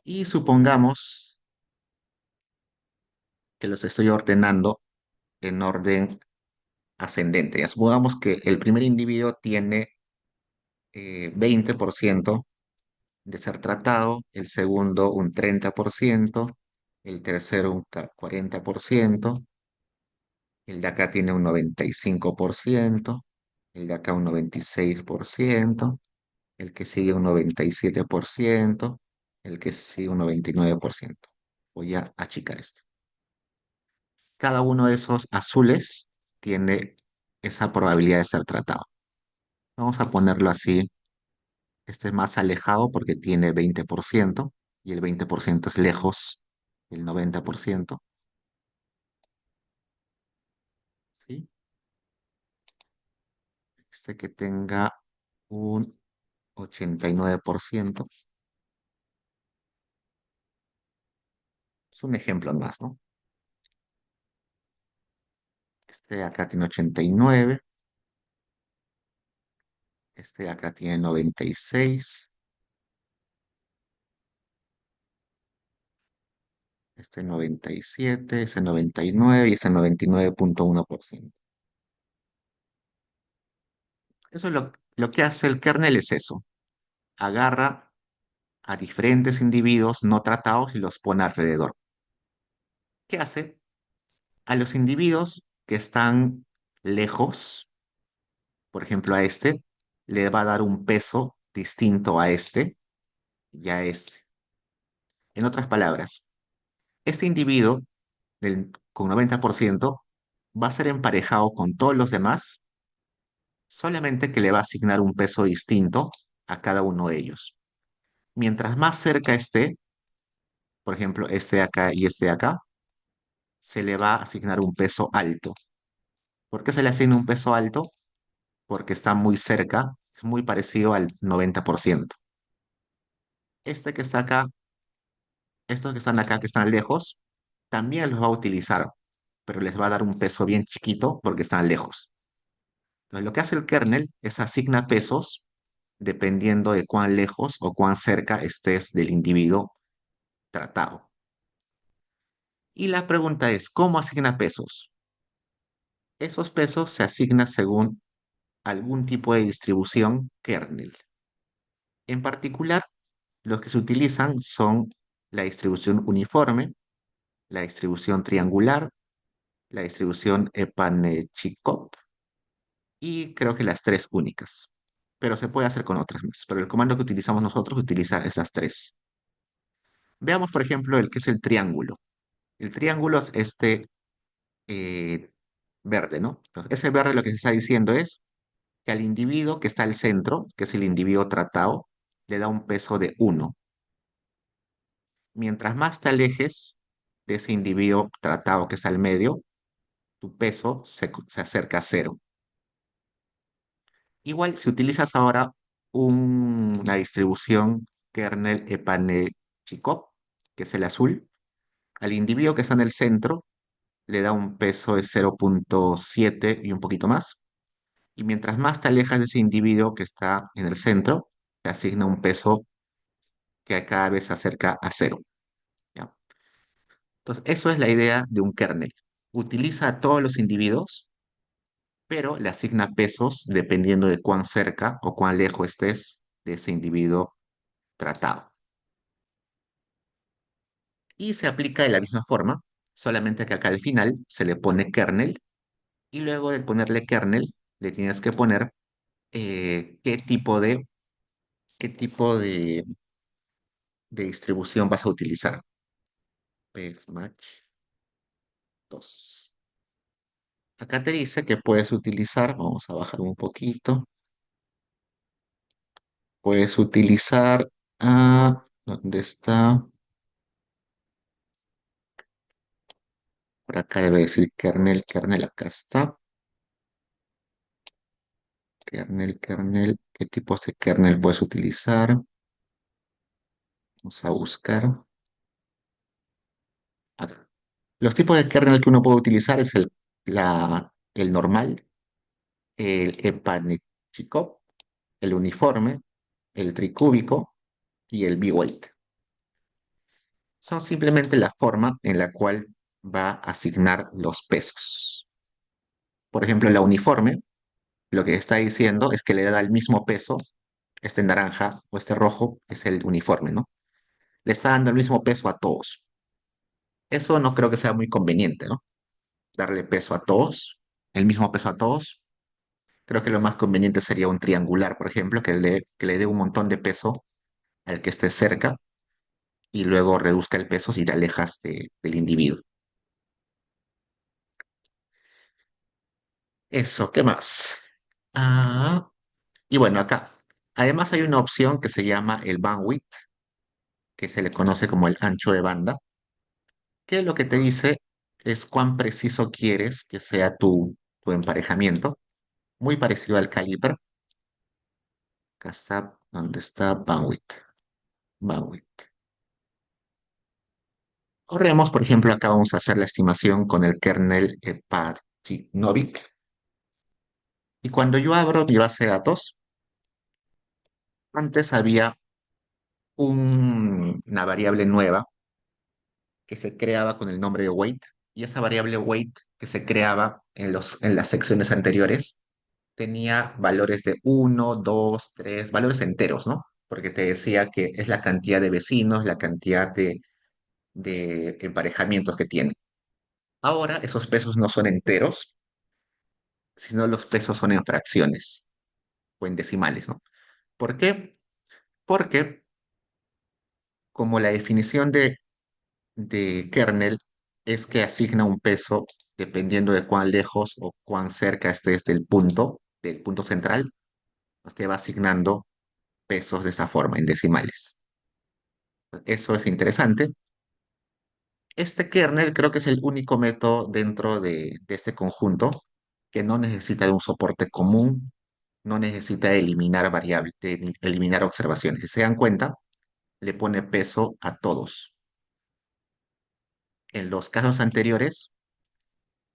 [SPEAKER 1] Y supongamos que los estoy ordenando en orden ascendente. Ya supongamos que el primer individuo tiene 20% de ser tratado, el segundo un 30%, el tercero un 40%, el de acá tiene un 95%, el de acá un 96%, el que sigue un 97%, el que sigue un 99%. Voy a achicar esto. Cada uno de esos azules tiene esa probabilidad de ser tratado. Vamos a ponerlo así. Este es más alejado porque tiene 20% y el 20% es lejos del 90%. ¿Sí? Este que tenga un 89%. Es un ejemplo más, ¿no? Este de acá tiene 89. Este de acá tiene 96. Este 97, ese 99 y ese 99,1%. Eso es lo que hace el kernel es eso. Agarra a diferentes individuos no tratados y los pone alrededor. ¿Qué hace? A los individuos que están lejos, por ejemplo a este, le va a dar un peso distinto a este y a este. En otras palabras, este individuo con 90% va a ser emparejado con todos los demás, solamente que le va a asignar un peso distinto a cada uno de ellos. Mientras más cerca esté, por ejemplo, este de acá y este de acá, se le va a asignar un peso alto. ¿Por qué se le asigna un peso alto? Porque está muy cerca, es muy parecido al 90%. Este que está acá, estos que están acá, que están lejos, también los va a utilizar, pero les va a dar un peso bien chiquito porque están lejos. Entonces, lo que hace el kernel es asigna pesos dependiendo de cuán lejos o cuán cerca estés del individuo tratado. Y la pregunta es, ¿cómo asigna pesos? Esos pesos se asignan según algún tipo de distribución kernel. En particular, los que se utilizan son la distribución uniforme, la distribución triangular, la distribución Epanechikov y creo que las tres únicas. Pero se puede hacer con otras más. Pero el comando que utilizamos nosotros utiliza esas tres. Veamos, por ejemplo, el que es el triángulo. El triángulo es este eh, verde, ¿no? Entonces, ese verde lo que se está diciendo es que al individuo que está al centro, que es el individuo tratado, le da un peso de 1. Mientras más te alejes de ese individuo tratado que está al medio, tu peso se acerca a cero. Igual, si utilizas ahora una distribución kernel Epanechikov, que es el azul, al individuo que está en el centro le da un peso de 0,7 y un poquito más. Y mientras más te alejas de ese individuo que está en el centro, te asigna un peso que cada vez se acerca a cero. ¿Ya? Entonces, eso es la idea de un kernel. Utiliza a todos los individuos, pero le asigna pesos dependiendo de cuán cerca o cuán lejos estés de ese individuo tratado. Y se aplica de la misma forma, solamente que acá al final se le pone kernel y luego de ponerle kernel le tienes que poner qué tipo de qué tipo de distribución vas a utilizar. Match 2. Acá te dice que puedes utilizar, vamos a bajar un poquito, puedes utilizar, ¿dónde está? Por acá debe decir kernel, kernel, acá está. Kernel, kernel, ¿qué tipos de kernel puedes utilizar? Vamos a buscar. Acá. Los tipos de kernel que uno puede utilizar es el normal, el Epanechikov, el uniforme, el tricúbico y el B-weight. Son simplemente la forma en la cual va a asignar los pesos. Por ejemplo, la uniforme, lo que está diciendo es que le da el mismo peso, este naranja o este rojo es el uniforme, ¿no? Le está dando el mismo peso a todos. Eso no creo que sea muy conveniente, ¿no? Darle peso a todos, el mismo peso a todos. Creo que lo más conveniente sería un triangular, por ejemplo, que le dé un montón de peso al que esté cerca y luego reduzca el peso si te alejas del individuo. Eso, ¿qué más? Ah, y bueno, acá. Además hay una opción que se llama el bandwidth, que se le conoce como el ancho de banda, que lo que te dice es cuán preciso quieres que sea tu emparejamiento, muy parecido al caliper. Acá está donde está bandwidth. Bandwidth. Corremos, por ejemplo, acá vamos a hacer la estimación con el kernel Novik. Y cuando yo abro mi base de datos, antes había una variable nueva que se creaba con el nombre de weight, y esa variable weight que se creaba en las secciones anteriores tenía valores de uno 2 3 valores enteros, ¿no? Porque te decía que es la cantidad de vecinos, la cantidad de emparejamientos que tiene. Ahora esos pesos no son enteros, sino los pesos son en fracciones o en decimales, ¿no? ¿Por qué? Porque como la definición de kernel es que asigna un peso dependiendo de cuán lejos o cuán cerca estés del punto central, pues te va asignando pesos de esa forma, en decimales. Eso es interesante. Este kernel creo que es el único método dentro de este conjunto que no necesita de un soporte común, no necesita eliminar variables, eliminar observaciones. Si se dan cuenta, le pone peso a todos. En los casos anteriores,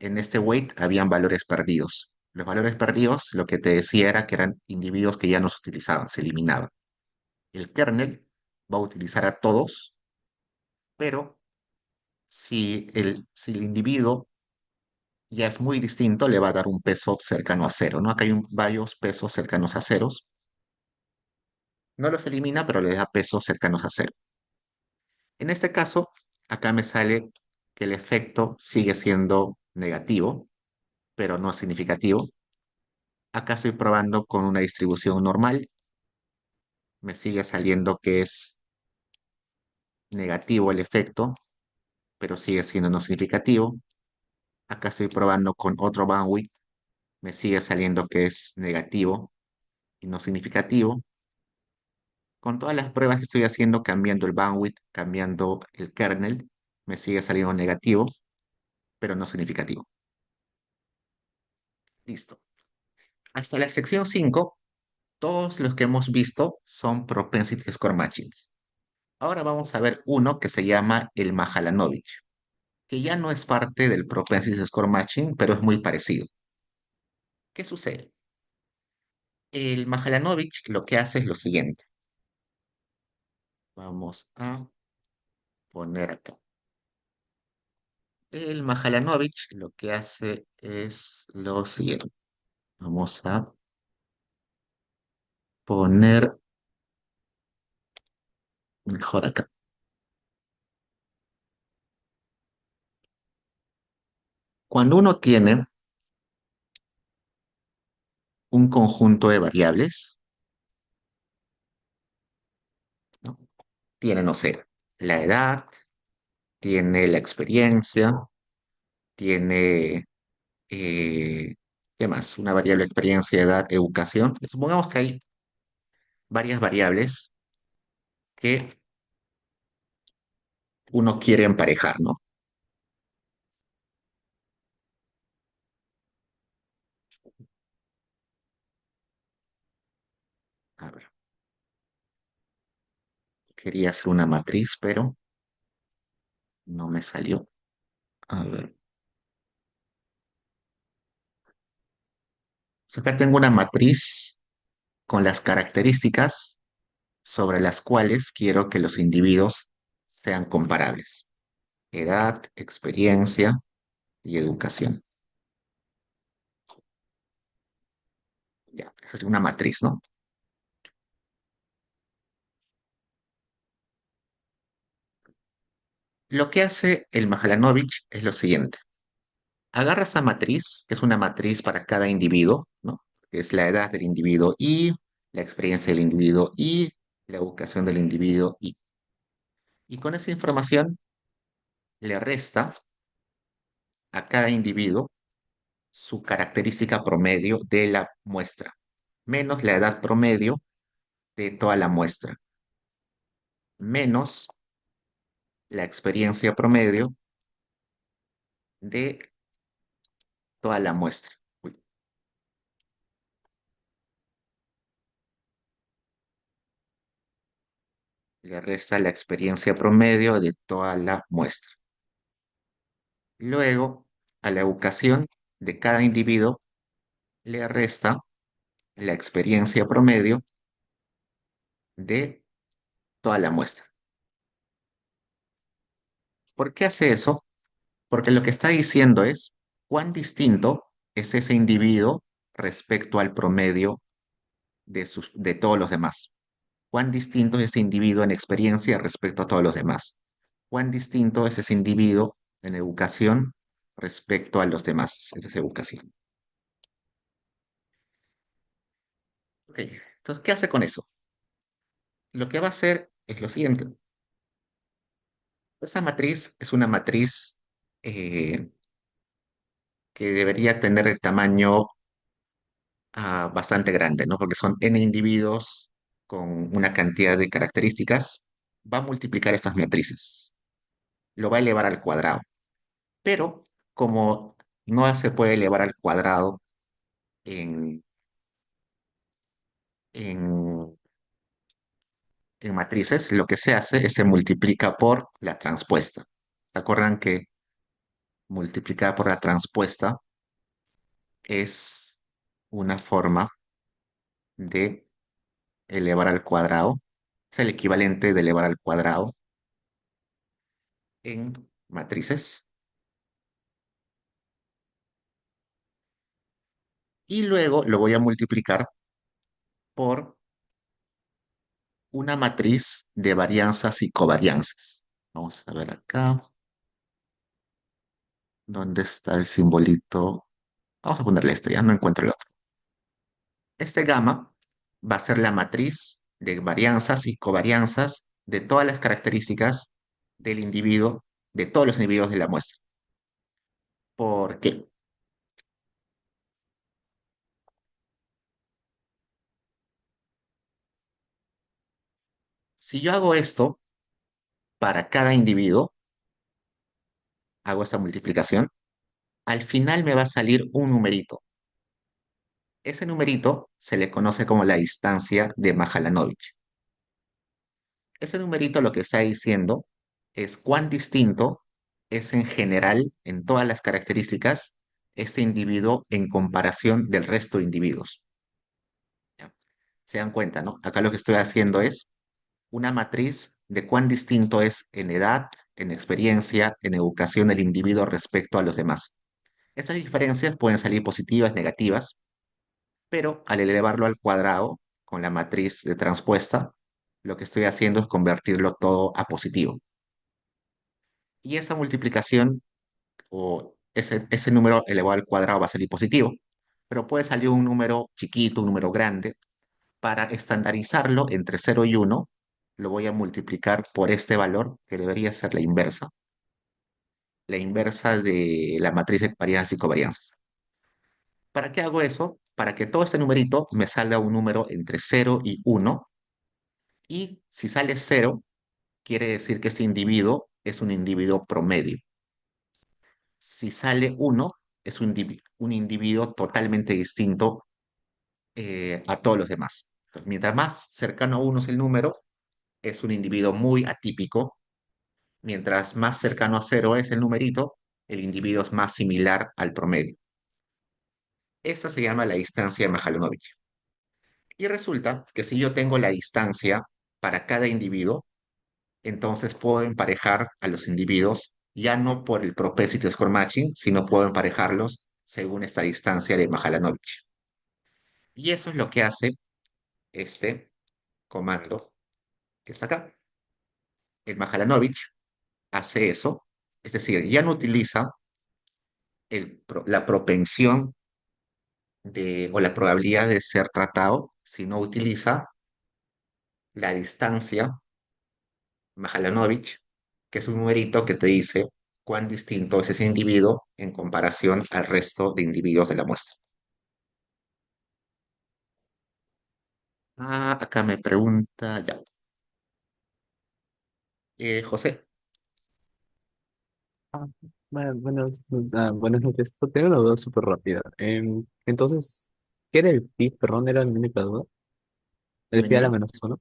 [SPEAKER 1] en este weight habían valores perdidos. Los valores perdidos lo que te decía era que eran individuos que ya no se utilizaban, se eliminaban. El kernel va a utilizar a todos, pero si el individuo ya es muy distinto, le va a dar un peso cercano a cero, ¿no? Acá hay varios pesos cercanos a ceros. No los elimina, pero le da pesos cercanos a cero. En este caso, acá me sale que el efecto sigue siendo negativo, pero no significativo. Acá estoy probando con una distribución normal. Me sigue saliendo que es negativo el efecto, pero sigue siendo no significativo. Acá estoy probando con otro bandwidth. Me sigue saliendo que es negativo y no significativo. Con todas las pruebas que estoy haciendo, cambiando el bandwidth, cambiando el kernel, me sigue saliendo negativo, pero no significativo. Listo. Hasta la sección 5, todos los que hemos visto son propensity score matchings. Ahora vamos a ver uno que se llama el Mahalanobich, que ya no es parte del propensity score matching, pero es muy parecido. ¿Qué sucede? El Mahalanobich lo que hace es lo siguiente. Vamos a poner acá. El Mahalanobich lo que hace es lo siguiente. Vamos a poner mejor acá. Cuando uno tiene un conjunto de variables, tiene, no sé, la edad, tiene la experiencia, tiene, eh, ¿qué más? Una variable experiencia, edad, educación. Supongamos que hay varias variables que uno quiere emparejar, ¿no? A ver, quería hacer una matriz, pero no me salió. A ver, acá tengo una matriz con las características sobre las cuales quiero que los individuos sean comparables. Edad, experiencia y educación. Ya, es una matriz, ¿no? Lo que hace el Mahalanobis es lo siguiente. Agarra esa matriz, que es una matriz para cada individuo, ¿no? Que es la edad del individuo y la experiencia del individuo y la educación del individuo y con esa información le resta a cada individuo su característica promedio de la muestra, menos la edad promedio de toda la muestra, menos la experiencia promedio de toda la muestra. Uy, le resta la experiencia promedio de toda la muestra. Luego, a la educación de cada individuo le resta la experiencia promedio de toda la muestra. ¿Por qué hace eso? Porque lo que está diciendo es cuán distinto es ese individuo respecto al promedio de todos los demás. Cuán distinto es ese individuo en experiencia respecto a todos los demás. Cuán distinto es ese individuo en educación respecto a los demás. Esa es educación. Ok, entonces, ¿qué hace con eso? Lo que va a hacer es lo siguiente. Esa matriz es una matriz eh, que debería tener el tamaño bastante grande, ¿no? Porque son n individuos con una cantidad de características. Va a multiplicar estas matrices. Lo va a elevar al cuadrado. Pero como no se puede elevar al cuadrado en, en, en matrices, lo que se hace es se multiplica por la transpuesta. ¿Se acuerdan que multiplicar por la transpuesta es una forma de elevar al cuadrado? Es el equivalente de elevar al cuadrado en matrices. Y luego lo voy a multiplicar por una matriz de varianzas y covarianzas. Vamos a ver acá. ¿Dónde está el simbolito? Vamos a ponerle este, ya no encuentro el otro. Este gamma va a ser la matriz de varianzas y covarianzas de todas las características del individuo, de todos los individuos de la muestra. ¿Por qué? Si yo hago esto para cada individuo, hago esta multiplicación, al final me va a salir un numerito. Ese numerito se le conoce como la distancia de Mahalanobis. Ese numerito lo que está diciendo es cuán distinto es en general, en todas las características, este individuo en comparación del resto de individuos. ¿Ya? Se dan cuenta, ¿no? Acá lo que estoy haciendo es una matriz de cuán distinto es en edad, en experiencia, en educación el individuo respecto a los demás. Estas diferencias pueden salir positivas, negativas, pero al elevarlo al cuadrado con la matriz de transpuesta, lo que estoy haciendo es convertirlo todo a positivo. Y esa multiplicación o ese número elevado al cuadrado va a salir positivo, pero puede salir un número chiquito, un número grande, para estandarizarlo entre 0 y 1 lo voy a multiplicar por este valor, que debería ser la inversa de la matriz de varianzas y covarianzas. ¿Para qué hago eso? Para que todo este numerito me salga un número entre 0 y 1, y si sale 0, quiere decir que este individuo es un individuo promedio. Si sale 1, es un individuo totalmente distinto a todos los demás. Entonces, mientras más cercano a 1 es el número, es un individuo muy atípico. Mientras más cercano a 0 es el numerito, el individuo es más similar al promedio. Esta se llama la distancia de Mahalanobis. Y resulta que si yo tengo la distancia para cada individuo, entonces puedo emparejar a los individuos ya no por el propensity score matching, sino puedo emparejarlos según esta distancia de Mahalanobis. Y eso es lo que hace este comando que está acá. El Mahalanobis hace eso, es decir, ya no utiliza la propensión o la probabilidad de ser tratado, sino utiliza la distancia Mahalanobis, que es un numerito que te dice cuán distinto es ese individuo en comparación al resto de individuos de la muestra. Ah, acá me pregunta ya. José,
[SPEAKER 4] Ah, buenas noches. Tengo una duda súper rápida. Entonces, ¿qué era el pi? Perdón, era mi única duda. El
[SPEAKER 1] dime,
[SPEAKER 4] pi a la
[SPEAKER 1] dime,
[SPEAKER 4] menos uno.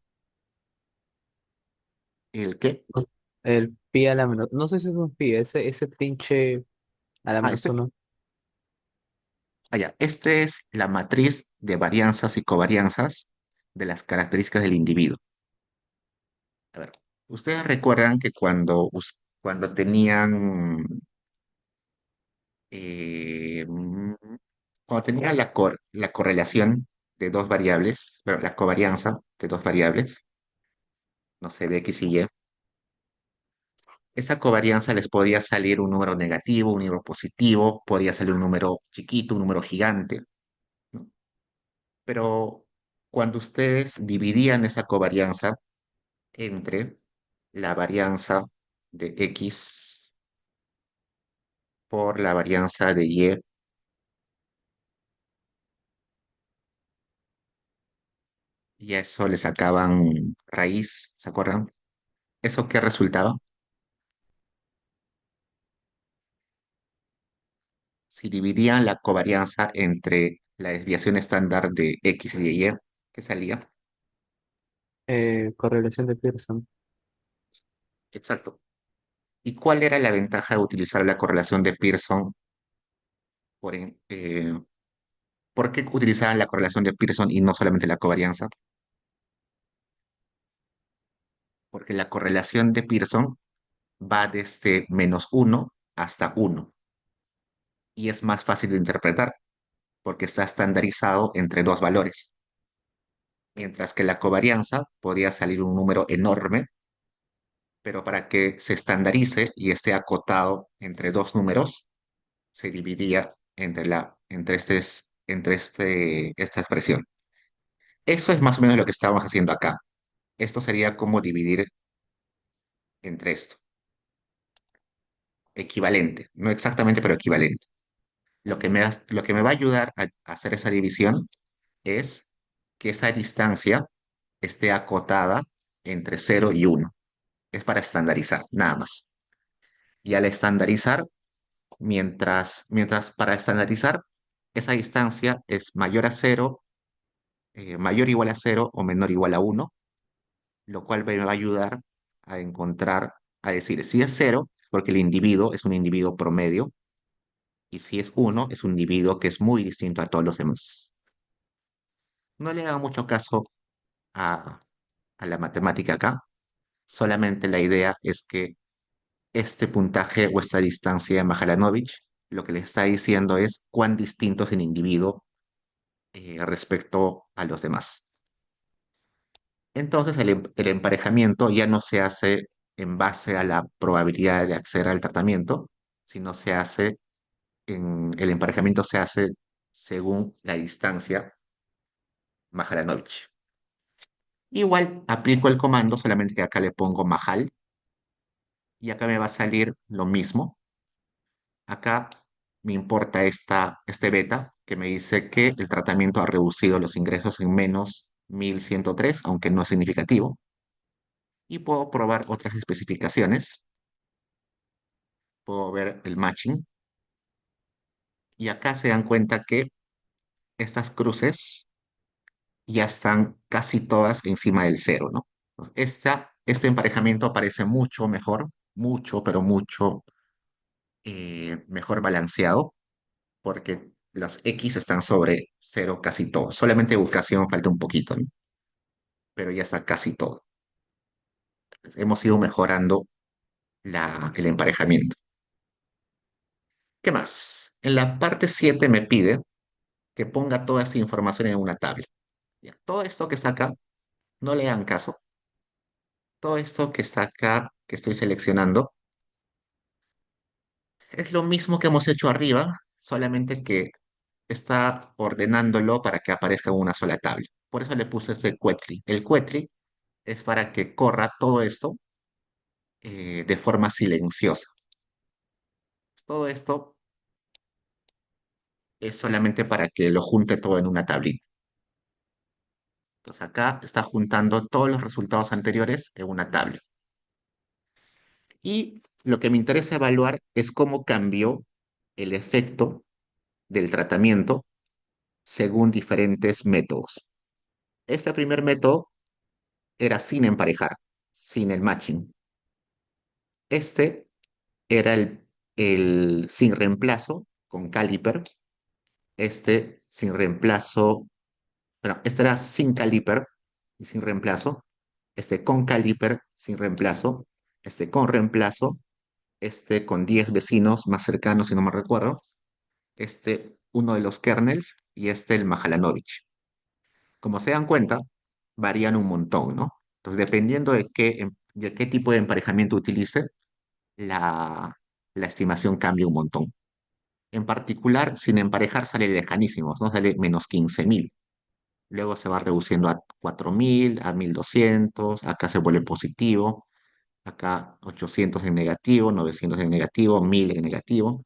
[SPEAKER 1] ¿el qué?
[SPEAKER 4] No, el pi a la menos. No sé si es un pi, ese pinche a la
[SPEAKER 1] Ah,
[SPEAKER 4] menos uno.
[SPEAKER 1] este es la matriz de varianzas y covarianzas de las características del individuo. A ver, ustedes recuerdan que cuando tenían eh, mm, cuando tenía la correlación de dos variables, bueno, la covarianza de dos variables, no sé, de X y Y, esa covarianza les podía salir un número negativo, un número positivo, podía salir un número chiquito, un número gigante, ¿no? Pero cuando ustedes dividían esa covarianza entre la varianza de X por la varianza de Y, y a eso le sacaban raíz, ¿se acuerdan? ¿Eso qué resultaba? Si dividían la covarianza entre la desviación estándar de X y de Y, ¿qué salía?
[SPEAKER 4] Correlación de Pearson.
[SPEAKER 1] Exacto. ¿Y cuál era la ventaja de utilizar la correlación de Pearson? Por, en- eh, ¿Por qué utilizaban la correlación de Pearson y no solamente la covarianza? Porque la correlación de Pearson va desde -1 hasta 1 y es más fácil de interpretar porque está estandarizado entre dos valores, mientras que la covarianza podía salir un número enorme, pero para que se estandarice y esté acotado entre dos números, se dividía esta expresión. Eso es más o menos lo que estábamos haciendo acá. Esto sería como dividir entre esto. Equivalente. No exactamente, pero equivalente. Lo que me va a ayudar a hacer esa división es que esa distancia esté acotada entre 0 y 1. Es para estandarizar, nada más. Y al estandarizar, mientras para estandarizar, esa distancia es mayor a 0, mayor o igual a 0 o menor o igual a 1, lo cual me va a ayudar a encontrar, a decir, si es 0, porque el individuo es un individuo promedio, y si es 1, es un individuo que es muy distinto a todos los demás. No le haga mucho caso a, a la matemática acá, solamente la idea es que este puntaje o esta distancia de Mahalanobis lo que le está diciendo es cuán distinto es el individuo respecto a los demás. Entonces el emparejamiento ya no se hace en base a la probabilidad de acceder al tratamiento, sino el emparejamiento se hace según la distancia Mahalanobis. Igual aplico el comando, solamente que acá le pongo Mahal y acá me va a salir lo mismo. Acá me importa este beta que me dice que el tratamiento ha reducido los ingresos en menos 1103, aunque no es significativo. Y puedo probar otras especificaciones. Puedo ver el matching. Y acá se dan cuenta que estas cruces ya están casi todas encima del cero, ¿no? Este emparejamiento parece mucho mejor, mucho, pero mucho mejor balanceado, porque los X están sobre cero casi todo. Solamente educación falta un poquito, ¿no? Pero ya está casi todo. Hemos ido mejorando el emparejamiento. ¿Qué más? En la parte 7 me pide que ponga toda esta información en una tabla. Ya, todo esto que está acá, no le hagan caso. Todo esto que está acá, que estoy seleccionando, es lo mismo que hemos hecho arriba, solamente que está ordenándolo para que aparezca en una sola tabla. Por eso le puse este query. El query es para que corra todo esto de forma silenciosa. Todo esto es solamente para que lo junte todo en una tablita. Entonces acá está juntando todos los resultados anteriores en una tabla. Y lo que me interesa evaluar es cómo cambió el efecto del tratamiento según diferentes métodos. Este primer método era sin emparejar, sin el matching. Este era el sin reemplazo con caliper. Este sin reemplazo, bueno, este era sin caliper y sin reemplazo. Este con caliper sin reemplazo. Este con reemplazo. Este con 10 vecinos más cercanos, si no me recuerdo. Este uno de los kernels y este el Mahalanobich. Como se dan cuenta, varían un montón, ¿no? Entonces, dependiendo de qué tipo de emparejamiento utilice, la, la estimación cambia un montón. En particular, sin emparejar sale lejanísimos, ¿no? Sale menos 15.000. Luego se va reduciendo a 4.000, a 1.200, acá se vuelve positivo, acá 800 en negativo, 900 en negativo, 1.000 en negativo.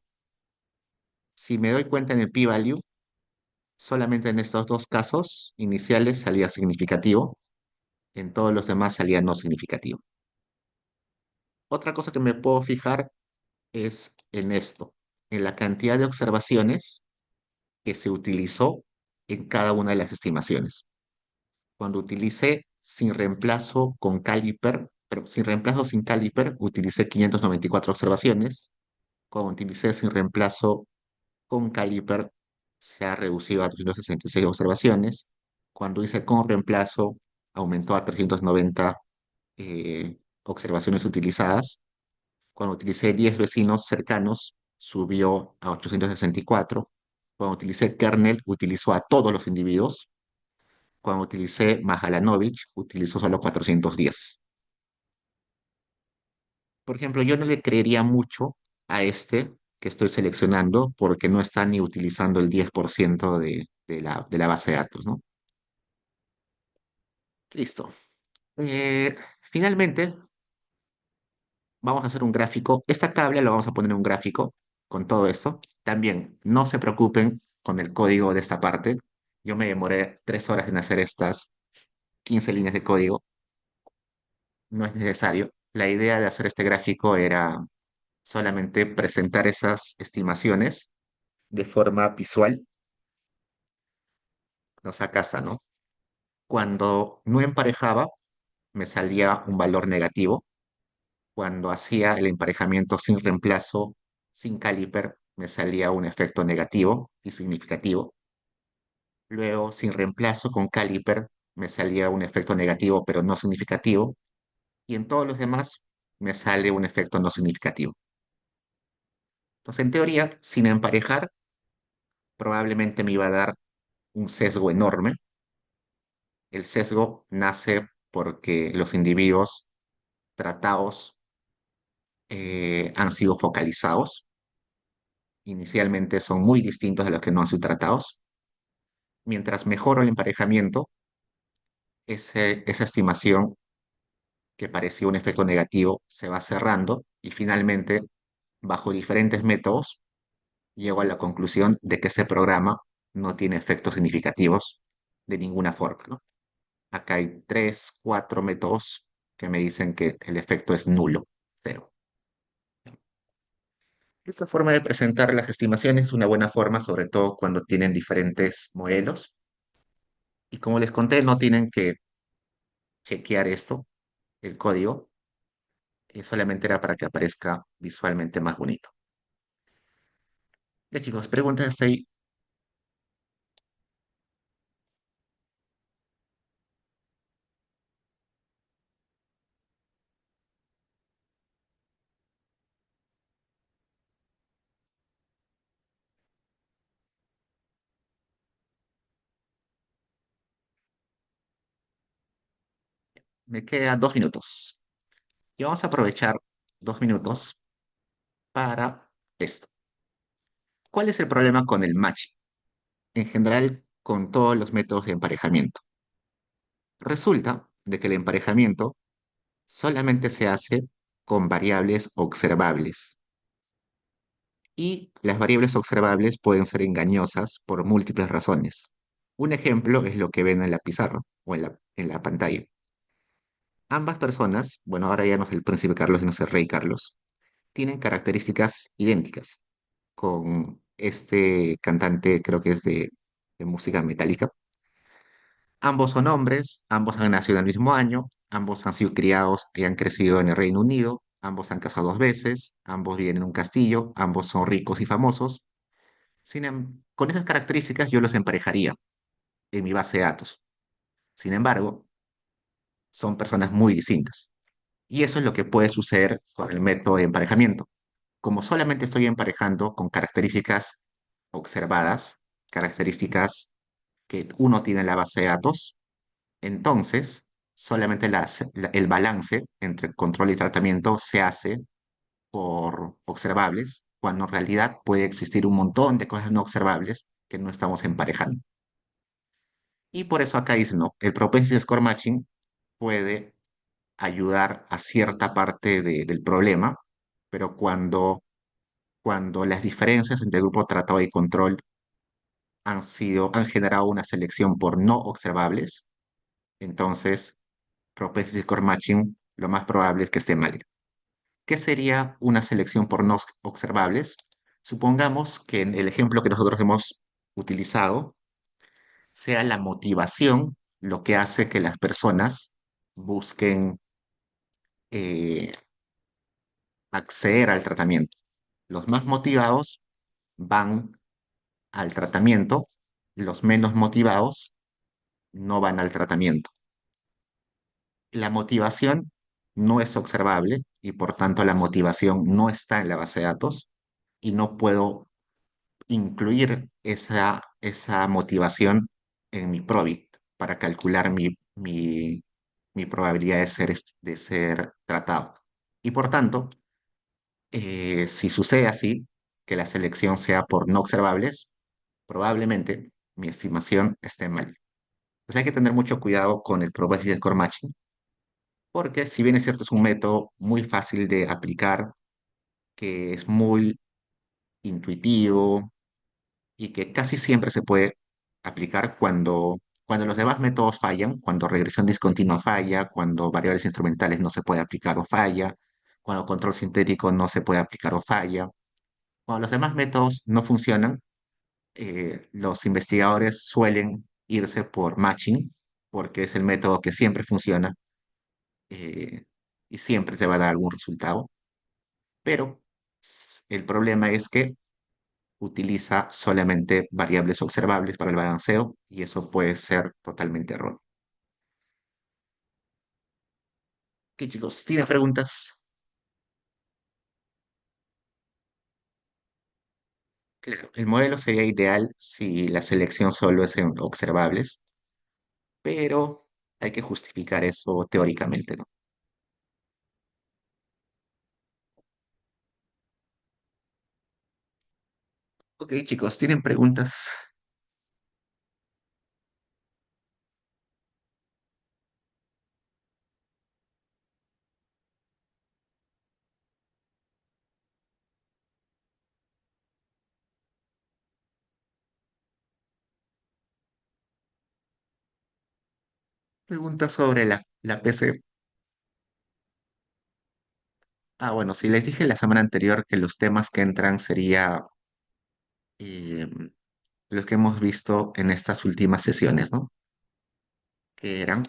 [SPEAKER 1] Si me doy cuenta en el p-value, solamente en estos dos casos iniciales salía significativo, en todos los demás salía no significativo. Otra cosa que me puedo fijar es en esto, en la cantidad de observaciones que se utilizó en cada una de las estimaciones. Cuando utilicé sin reemplazo con caliper, pero sin reemplazo sin caliper, utilicé 594 observaciones. Cuando utilicé sin reemplazo con caliper, se ha reducido a 266 observaciones. Cuando hice con reemplazo, aumentó a 390 observaciones utilizadas. Cuando utilicé 10 vecinos cercanos, subió a 864. Cuando utilicé kernel, utilizó a todos los individuos. Cuando utilicé Mahalanobich, utilizó solo 410. Por ejemplo, yo no le creería mucho a este que estoy seleccionando porque no está ni utilizando el 10% de la base de datos, ¿no? Listo. Eh, Finalmente, vamos a hacer un gráfico. Esta tabla la vamos a poner en un gráfico con todo esto. También, no se preocupen con el código de esta parte. Yo me demoré 3 horas en hacer estas 15 líneas de código. No es necesario. La idea de hacer este gráfico era solamente presentar esas estimaciones de forma visual. Nos acá está, ¿no? Cuando no emparejaba, me salía un valor negativo. Cuando hacía el emparejamiento sin reemplazo, sin caliper, me salía un efecto negativo y significativo. Luego, sin reemplazo con caliper, me salía un efecto negativo pero no significativo. Y en todos los demás, me sale un efecto no significativo. Entonces, en teoría, sin emparejar, probablemente me iba a dar un sesgo enorme. El sesgo nace porque los individuos tratados han sido focalizados. Inicialmente son muy distintos de los que no han sido tratados. Mientras mejoro el emparejamiento, esa estimación que parecía un efecto negativo se va cerrando y finalmente, bajo diferentes métodos, llego a la conclusión de que ese programa no tiene efectos significativos de ninguna forma, ¿no? Acá hay tres, cuatro métodos que me dicen que el efecto es nulo, cero. Esta forma de presentar las estimaciones es una buena forma, sobre todo cuando tienen diferentes modelos. Y como les conté, no tienen que chequear esto, el código, solamente era para que aparezca visualmente más bonito. Ya chicos, preguntas hasta ahí. Me quedan 2 minutos. Y vamos a aprovechar 2 minutos para esto. ¿Cuál es el problema con el matching? En general, con todos los métodos de emparejamiento. Resulta de que el emparejamiento solamente se hace con variables observables. Y las variables observables pueden ser engañosas por múltiples razones. Un ejemplo es lo que ven en la pizarra o en la pantalla. Ambas personas, bueno, ahora ya no es el príncipe Carlos, sino es el rey Carlos, tienen características idénticas con este cantante, creo que es de música metálica. Ambos son hombres, ambos han nacido en el mismo año, ambos han sido criados y han crecido en el Reino Unido, ambos han casado 2 veces, ambos viven en un castillo, ambos son ricos y famosos. Con esas características yo los emparejaría en mi base de datos. Sin embargo, son personas muy distintas. Y eso es lo que puede suceder con el método de emparejamiento. Como solamente estoy emparejando con características observadas, características que uno tiene en la base de datos, entonces solamente el balance entre control y tratamiento se hace por observables, cuando en realidad puede existir un montón de cosas no observables que no estamos emparejando. Y por eso acá dice, no, el propensity score matching puede ayudar a cierta parte del problema, pero cuando las diferencias entre el grupo tratado y control han generado una selección por no observables, entonces propensity score matching lo más probable es que esté mal. ¿Qué sería una selección por no observables? Supongamos que en el ejemplo que nosotros hemos utilizado sea la motivación lo que hace que las personas busquen eh, acceder al tratamiento. Los más motivados van al tratamiento, los menos motivados no van al tratamiento. La motivación no es observable y por tanto la motivación no está en la base de datos y no puedo incluir esa motivación en mi probit para calcular mi probabilidad de ser tratado. Y por tanto, si sucede así, que la selección sea por no observables, probablemente mi estimación esté mal. Entonces hay que tener mucho cuidado con el probability score matching, porque si bien es cierto, es un método muy fácil de aplicar, que es muy intuitivo y que casi siempre se puede aplicar cuando los demás métodos fallan, cuando regresión discontinua falla, cuando variables instrumentales no se puede aplicar o falla, cuando control sintético no se puede aplicar o falla. Cuando los demás métodos no funcionan, los investigadores suelen irse por matching, porque es el método que siempre funciona eh, y siempre te va a dar algún resultado. Pero el problema es que utiliza solamente variables observables para el balanceo y eso puede ser totalmente erróneo. ¿Qué chicos? ¿Tienen preguntas? Claro, el modelo sería ideal si la selección solo es en observables, pero hay que justificar eso teóricamente, ¿no? Ok, chicos, ¿tienen preguntas? Pregunta sobre la PC. Ah, bueno, si les dije la semana anterior que los temas que entran sería eh, los que hemos visto en estas últimas sesiones, ¿no? Que eran,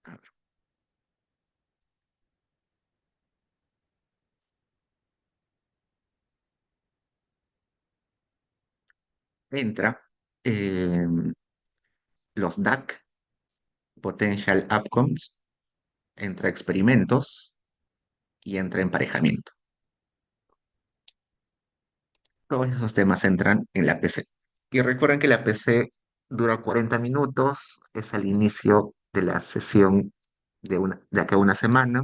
[SPEAKER 1] a ver, entra eh, los DAC, Potential Outcomes, entra experimentos y entra emparejamiento. Todos esos temas entran en la PC. Y recuerden que la PC dura 40 minutos, es al inicio de la sesión de acá a una semana.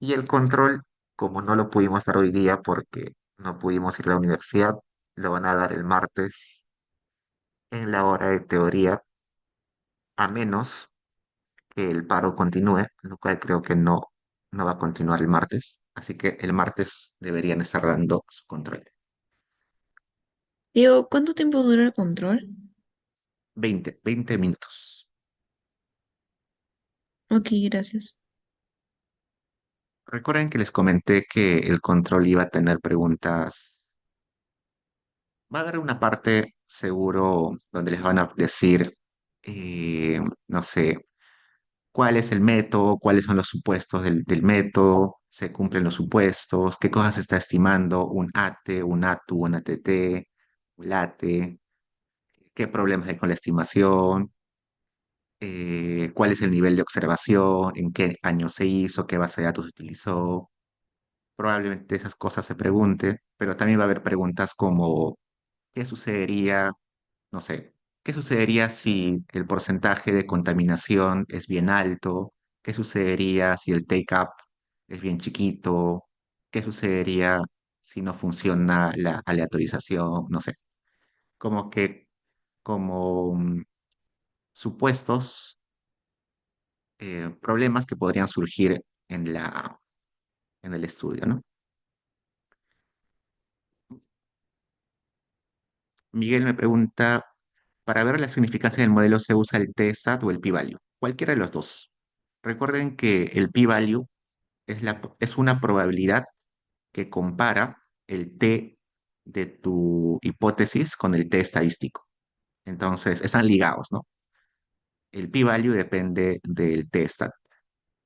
[SPEAKER 1] Y el control, como no lo pudimos dar hoy día porque no pudimos ir a la universidad, lo van a dar el martes en la hora de teoría, a menos que el paro continúe, lo cual creo que no va a continuar el martes. Así que el martes deberían estar dando su control.
[SPEAKER 2] Diego, ¿cuánto tiempo dura el control?
[SPEAKER 1] 20 minutos.
[SPEAKER 2] Ok, gracias.
[SPEAKER 1] Recuerden que les comenté que el control iba a tener preguntas. Va a haber una parte seguro donde les van a decir, no sé, cuál es el método, cuáles son los supuestos del método, se cumplen los supuestos, qué cosas se está estimando, un ATE, un ATU, un ATT, un LATE, qué problemas hay con la estimación, cuál es el nivel de observación, en qué año se hizo, qué base de datos se utilizó. Probablemente esas cosas se pregunte, pero también va a haber preguntas como, ¿qué sucedería? No sé, ¿qué sucedería si el porcentaje de contaminación es bien alto? ¿Qué sucedería si el take-up es bien chiquito? ¿Qué sucedería si no funciona la aleatorización? No sé, como que como supuestos problemas que podrían surgir en el estudio, ¿no? Miguel me pregunta, para ver la significancia del modelo se usa el t-stat o el p-value, cualquiera de los dos. Recuerden que el p-value es una probabilidad que compara el t de tu hipótesis con el t estadístico. Entonces, están ligados, ¿no? El p-value depende del t-stat.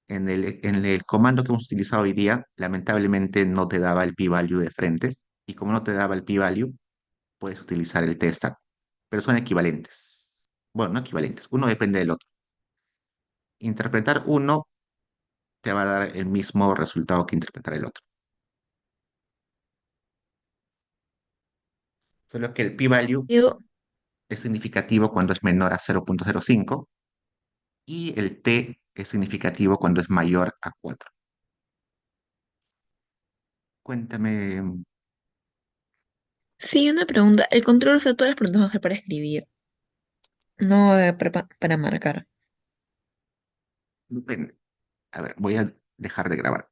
[SPEAKER 1] En el comando que hemos utilizado hoy día, lamentablemente no te daba el p-value de frente. Y como no te daba el p-value, puedes utilizar el t-stat. Pero son equivalentes. Bueno, no equivalentes. Uno depende del otro. Interpretar uno te va a dar el mismo resultado que interpretar el otro. Solo que el p-value
[SPEAKER 2] Diego,
[SPEAKER 1] es significativo cuando es menor a 0,05 y el t es significativo cuando es mayor a 4. Cuéntame,
[SPEAKER 2] sí, una pregunta. El control, o sea, todas las preguntas van a ser para escribir, no para marcar.
[SPEAKER 1] depende. A ver, voy a dejar de grabar.